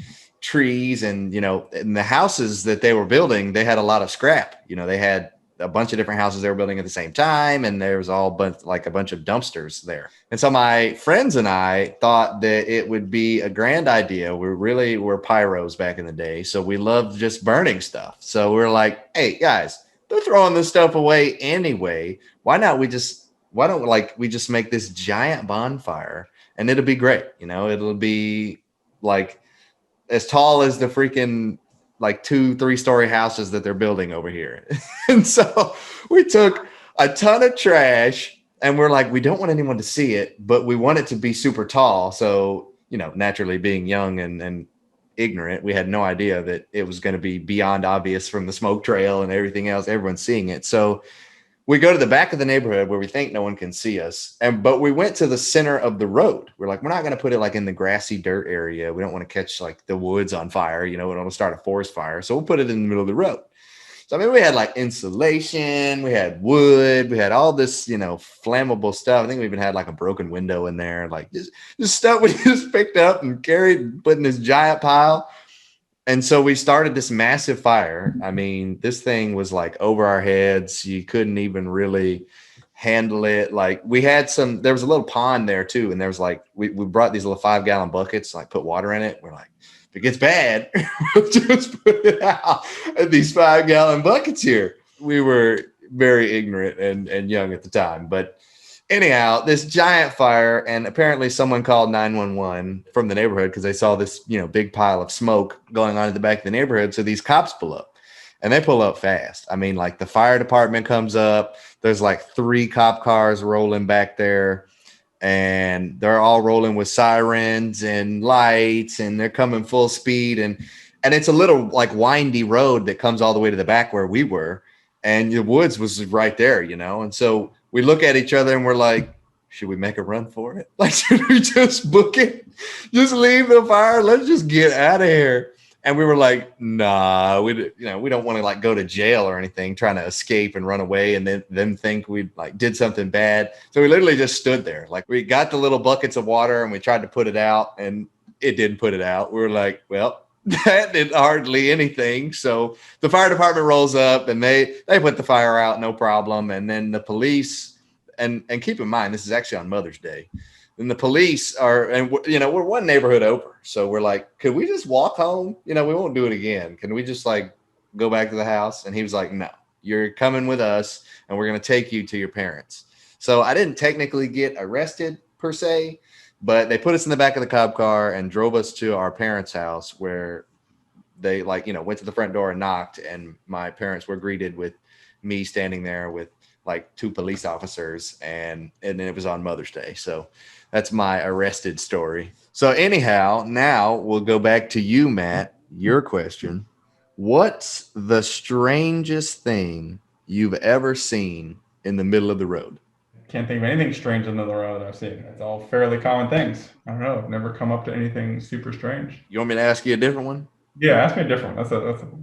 trees. And, in the houses that they were building, they had a lot of scrap. They had a bunch of different houses they were building at the same time. And there was a bunch of dumpsters there. And so my friends and I thought that it would be a grand idea. We really were pyros back in the day. So we loved just burning stuff. So we were like, hey, guys, they're throwing this stuff away anyway. Why don't we just make this giant bonfire, and it'll be great. It'll be like as tall as the freaking like 2-3 story houses that they're building over here. And so we took a ton of trash, and we're like, we don't want anyone to see it, but we want it to be super tall. So, naturally being young and ignorant, we had no idea that it was going to be beyond obvious from the smoke trail and everything else. Everyone's seeing it. So we go to the back of the neighborhood where we think no one can see us. But we went to the center of the road. We're like, we're not going to put it like in the grassy dirt area. We don't want to catch like the woods on fire. We don't want to start a forest fire. So we'll put it in the middle of the road. So, we had like insulation, we had wood, we had all this, flammable stuff. I think we even had like a broken window in there, like just stuff we just picked up and carried and put in this giant pile. And so we started this massive fire. This thing was like over our heads. You couldn't even really handle it. Like there was a little pond there too. And there was like, we brought these little 5-gallon buckets, like put water in it. We're like, if it gets bad, we'll just put it out in these 5-gallon buckets here. We were very ignorant and young at the time, but anyhow, this giant fire, and apparently someone called 911 from the neighborhood because they saw this, big pile of smoke going on at the back of the neighborhood. So these cops pull up, and they pull up fast. Like the fire department comes up. There's like 3 cop cars rolling back there, and they're all rolling with sirens and lights, and they're coming full speed. And it's a little like windy road that comes all the way to the back where we were, and the woods was right there, and so we look at each other and we're like, should we make a run for it? Like, should we just book it? Just leave the fire? Let's just get out of here. And we were like, nah, we don't want to like go to jail or anything, trying to escape and run away and then think we like did something bad. So we literally just stood there. Like we got the little buckets of water and we tried to put it out, and it didn't put it out. We were like, well, that did hardly anything. So the fire department rolls up and they put the fire out, no problem. And then the police, and keep in mind, this is actually on Mother's Day. And the police are, and we're one neighborhood over. So we're like, could we just walk home? We won't do it again. Can we just like go back to the house? And he was like, no, you're coming with us and we're going to take you to your parents. So I didn't technically get arrested per se, but they put us in the back of the cop car and drove us to our parents' house, where they went to the front door and knocked, and my parents were greeted with me standing there with like 2 police officers, and then it was on Mother's Day. So that's my arrested story. So anyhow, now we'll go back to you, Matt. Your question. What's the strangest thing you've ever seen in the middle of the road? Can't think of anything strange in the road that I've seen. It's all fairly common things. I don't know. I've never come up to anything super strange. You want me to ask you a different one? Yeah, ask me a different one.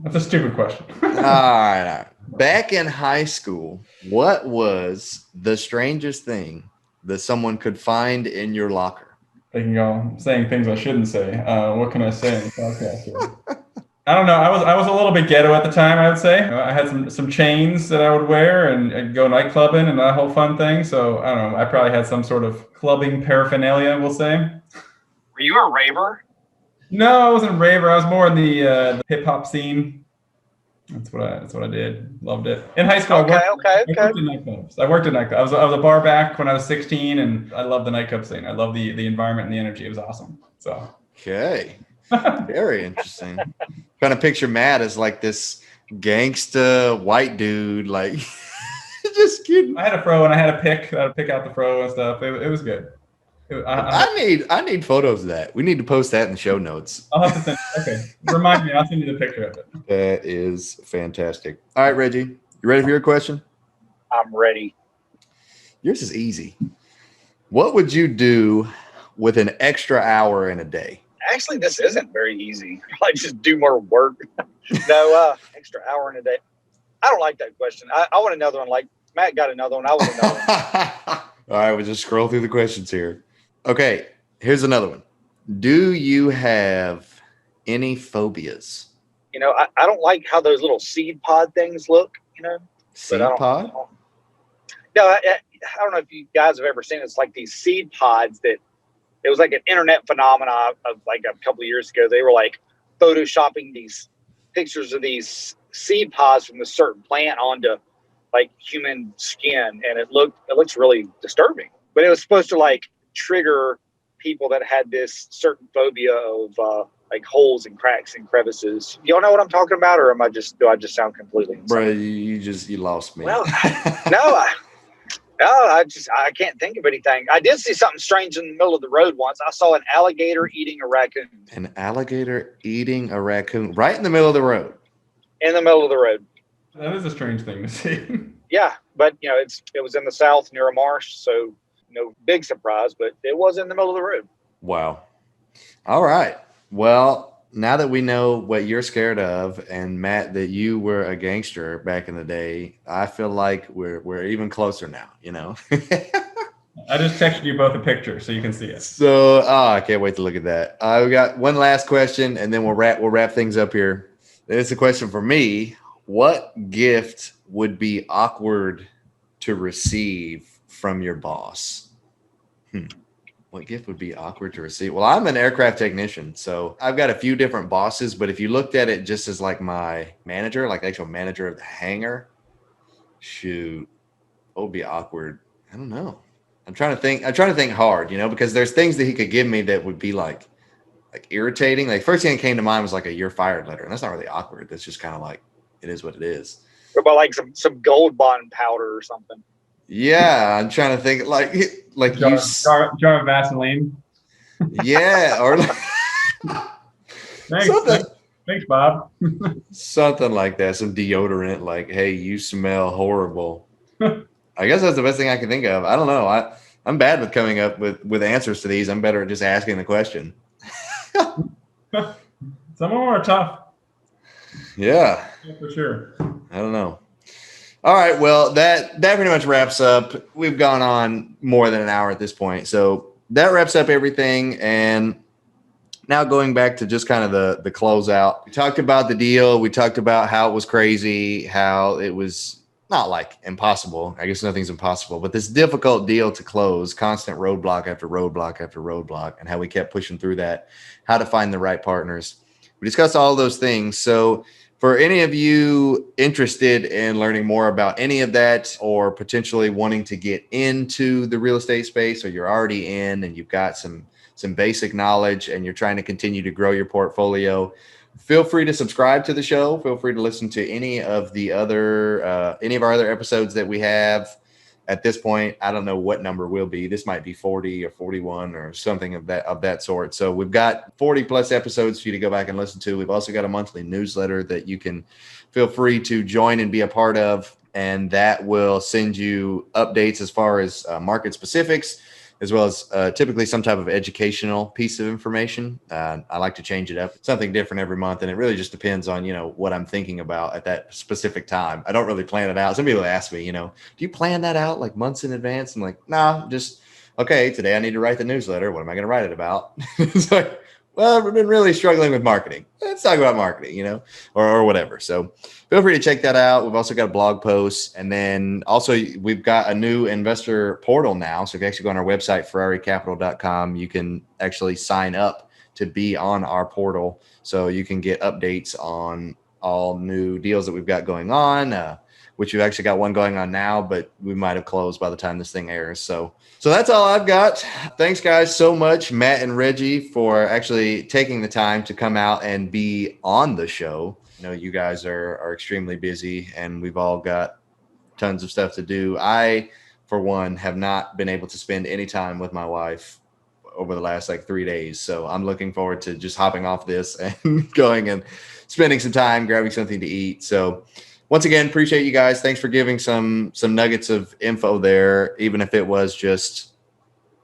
That's a stupid question. All right. Back in high school, what was the strangest thing that someone could find in your locker? They can go saying things I shouldn't say. What can I say in the podcast here? I don't know. I was a little bit ghetto at the time, I would say. I had some chains that I would wear and go night clubbing and that whole fun thing. So I don't know. I probably had some sort of clubbing paraphernalia, we'll say. Were you a raver? No, I wasn't a raver. I was more in the hip hop scene. That's what I did. Loved it. In high school, I worked in nightclubs. I worked in nightclubs. I was a bar back when I was 16, and I loved the nightclub scene. I loved the environment and the energy. It was awesome. So okay, very interesting. Trying to picture Matt as like this gangsta white dude, like just kidding. I had a fro and I had to pick out the fro and stuff. It was good. I need photos of that. We need to post that in the show notes. I'll have to send. Okay, remind me. I'll send you the picture of it. That is fantastic. All right, Reggie, you ready for your question? I'm ready. Yours is easy. What would you do with an extra hour in a day? Actually, this isn't very easy. I just do more work. No, extra hour in a day. I don't like that question. I want another one. Like Matt got another one. I want another one. All right, we'll just scroll through the questions here. Okay, here's another one. Do you have any phobias? I don't like how those little seed pod things look, Seed pod? No, I don't know if you guys have ever seen it. It's like these seed pods that it was like an internet phenomenon of like a couple of years ago. They were like photoshopping these pictures of these seed pods from a certain plant onto like human skin, and it looks really disturbing. But it was supposed to like trigger people that had this certain phobia of like holes and cracks and crevices. Y'all know what I'm talking about, or do I just sound completely insane? Bro, you lost me. Well, no, I can't think of anything. I did see something strange in the middle of the road once. I saw an alligator eating a raccoon. An alligator eating a raccoon right in the middle of the road. In the middle of the road. That is a strange thing to see. Yeah, but it was in the south near a marsh, so no big surprise, but it was in the middle of the road. Wow. All right. Well, now that we know what you're scared of, and Matt, that you were a gangster back in the day, I feel like we're even closer now, I just texted you both a picture so you can see it. So I can't wait to look at that. We got one last question, and then we'll wrap things up here. It's a question for me. What gift would be awkward to receive from your boss? What gift would be awkward to receive? Well, I'm an aircraft technician, so I've got a few different bosses, but if you looked at it just as like my manager, like the actual manager of the hangar, shoot, what would be awkward? I don't know. I'm trying to think hard, because there's things that he could give me that would be like irritating. Like first thing that came to mind was like a "you're fired" letter, and that's not really awkward. That's just kind of like, it is what it is. What about like some Gold Bond powder or something? Yeah, I'm trying to think like jar of Vaseline. Yeah, or like Thanks, Bob. Something like that. Some deodorant, like, hey, you smell horrible. I guess that's the best thing I can think of. I don't know. I'm bad with coming up with answers to these. I'm better at just asking the question. Some of them are tough. Yeah, for sure. I don't know. All right. Well, that pretty much wraps up. We've gone on more than an hour at this point. So that wraps up everything. And Now going back to just kind of the closeout, we talked about the deal. We talked about how it was crazy, how it was not like impossible. I guess nothing's impossible, but this difficult deal to close, constant roadblock after roadblock after roadblock, and how we kept pushing through that, how to find the right partners. We discussed all those things. So for any of you interested in learning more about any of that, or potentially wanting to get into the real estate space, or you're already in and you've got some basic knowledge and you're trying to continue to grow your portfolio, feel free to subscribe to the show. Feel free to listen to any of our other episodes that we have. At this point, I don't know what number will be. This might be 40 or 41 or something of that sort. So we've got 40 plus episodes for you to go back and listen to. We've also got a monthly newsletter that you can feel free to join and be a part of. And that will send you updates as far as market specifics, as well as typically some type of educational piece of information. I like to change it up, something different every month. And it really just depends on, what I'm thinking about at that specific time. I don't really plan it out. Some people ask me, do you plan that out like months in advance? I'm like, nah, just, okay, today I need to write the newsletter. What am I going to write it about? It's like, well, we've been really struggling with marketing. Let's talk about marketing, or whatever. So feel free to check that out. We've also got blog posts. And then also we've got a new investor portal now. So if you actually go on our website, ferraricapital.com, you can actually sign up to be on our portal. So you can get updates on all new deals that we've got going on, which we've actually got one going on now, but we might have closed by the time this thing airs. So that's all I've got. Thanks, guys, so much, Matt and Reggie, for actually taking the time to come out and be on the show. You guys are extremely busy, and we've all got tons of stuff to do. I, for one, have not been able to spend any time with my wife over the last 3 days. So I'm looking forward to just hopping off this and going and spending some time, grabbing something to eat. So once again, appreciate you guys. Thanks for giving some nuggets of info there, even if it was just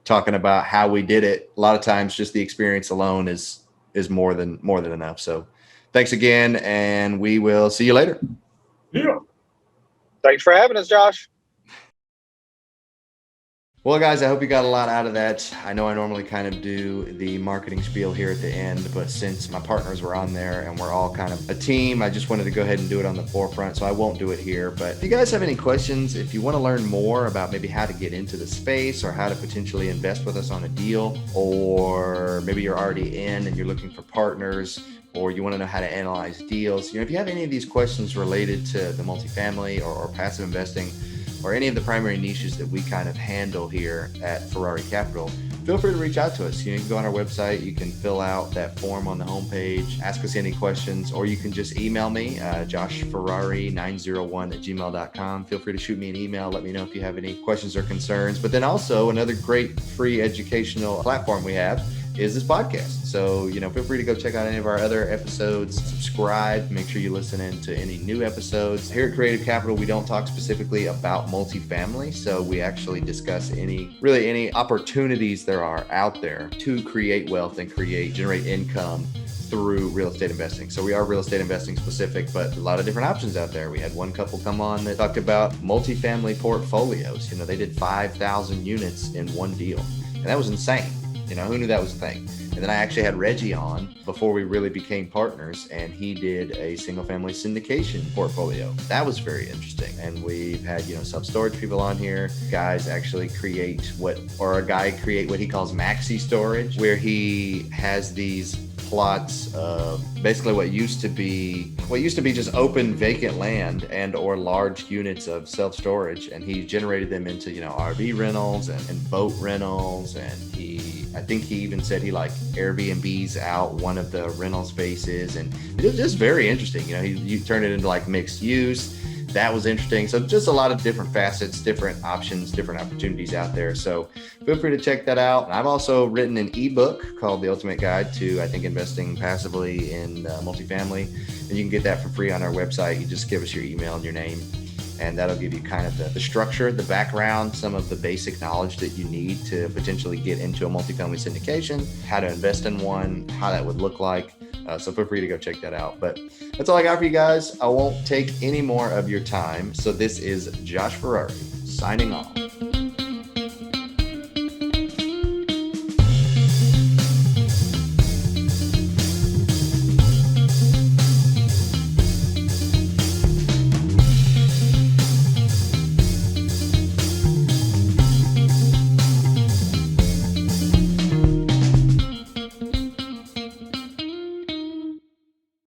talking about how we did it. A lot of times just the experience alone is more than enough. So thanks again, and we will see you later. Yeah. Thanks for having us, Josh. Well, guys, I hope you got a lot out of that. I know I normally kind of do the marketing spiel here at the end, but since my partners were on there and we're all kind of a team, I just wanted to go ahead and do it on the forefront, so I won't do it here. But if you guys have any questions, if you want to learn more about maybe how to get into the space or how to potentially invest with us on a deal, or maybe you're already in and you're looking for partners, or you want to know how to analyze deals, if you have any of these questions related to the multifamily or passive investing, or any of the primary niches that we kind of handle here at Ferrari Capital, feel free to reach out to us. You can go on our website, you can fill out that form on the homepage, ask us any questions, or you can just email me, joshferrari901@gmail.com. Feel free to shoot me an email. Let me know if you have any questions or concerns. But then also another great free educational platform we have is this podcast. So, feel free to go check out any of our other episodes, subscribe, make sure you listen in to any new episodes. Here at Creative Capital, we don't talk specifically about multifamily. So we actually discuss any opportunities there are out there to create wealth and generate income through real estate investing. So we are real estate investing specific, but a lot of different options out there. We had one couple come on that talked about multifamily portfolios. They did 5,000 units in one deal, and that was insane. Who knew that was a thing? And then I actually had Reggie on before we really became partners, and he did a single family syndication portfolio. That was very interesting. And we've had, self-storage people on here. Guys actually create what he calls maxi storage, where he has these plots of basically what used to be just open vacant land and or large units of self-storage, and he generated them into RV rentals and boat rentals, and I think he even said he Airbnbs out one of the rental spaces, and it was just very interesting. You turn it into mixed use. That was interesting. So just a lot of different facets, different options, different opportunities out there. So feel free to check that out. And I've also written an ebook called The Ultimate Guide to, Investing Passively in Multifamily. And you can get that for free on our website. You just give us your email and your name, and that'll give you kind of the structure, the background, some of the basic knowledge that you need to potentially get into a multifamily syndication, how to invest in one, how that would look like. So feel free to go check that out. But that's all I got for you guys. I won't take any more of your time. So this is Josh Ferrari signing off.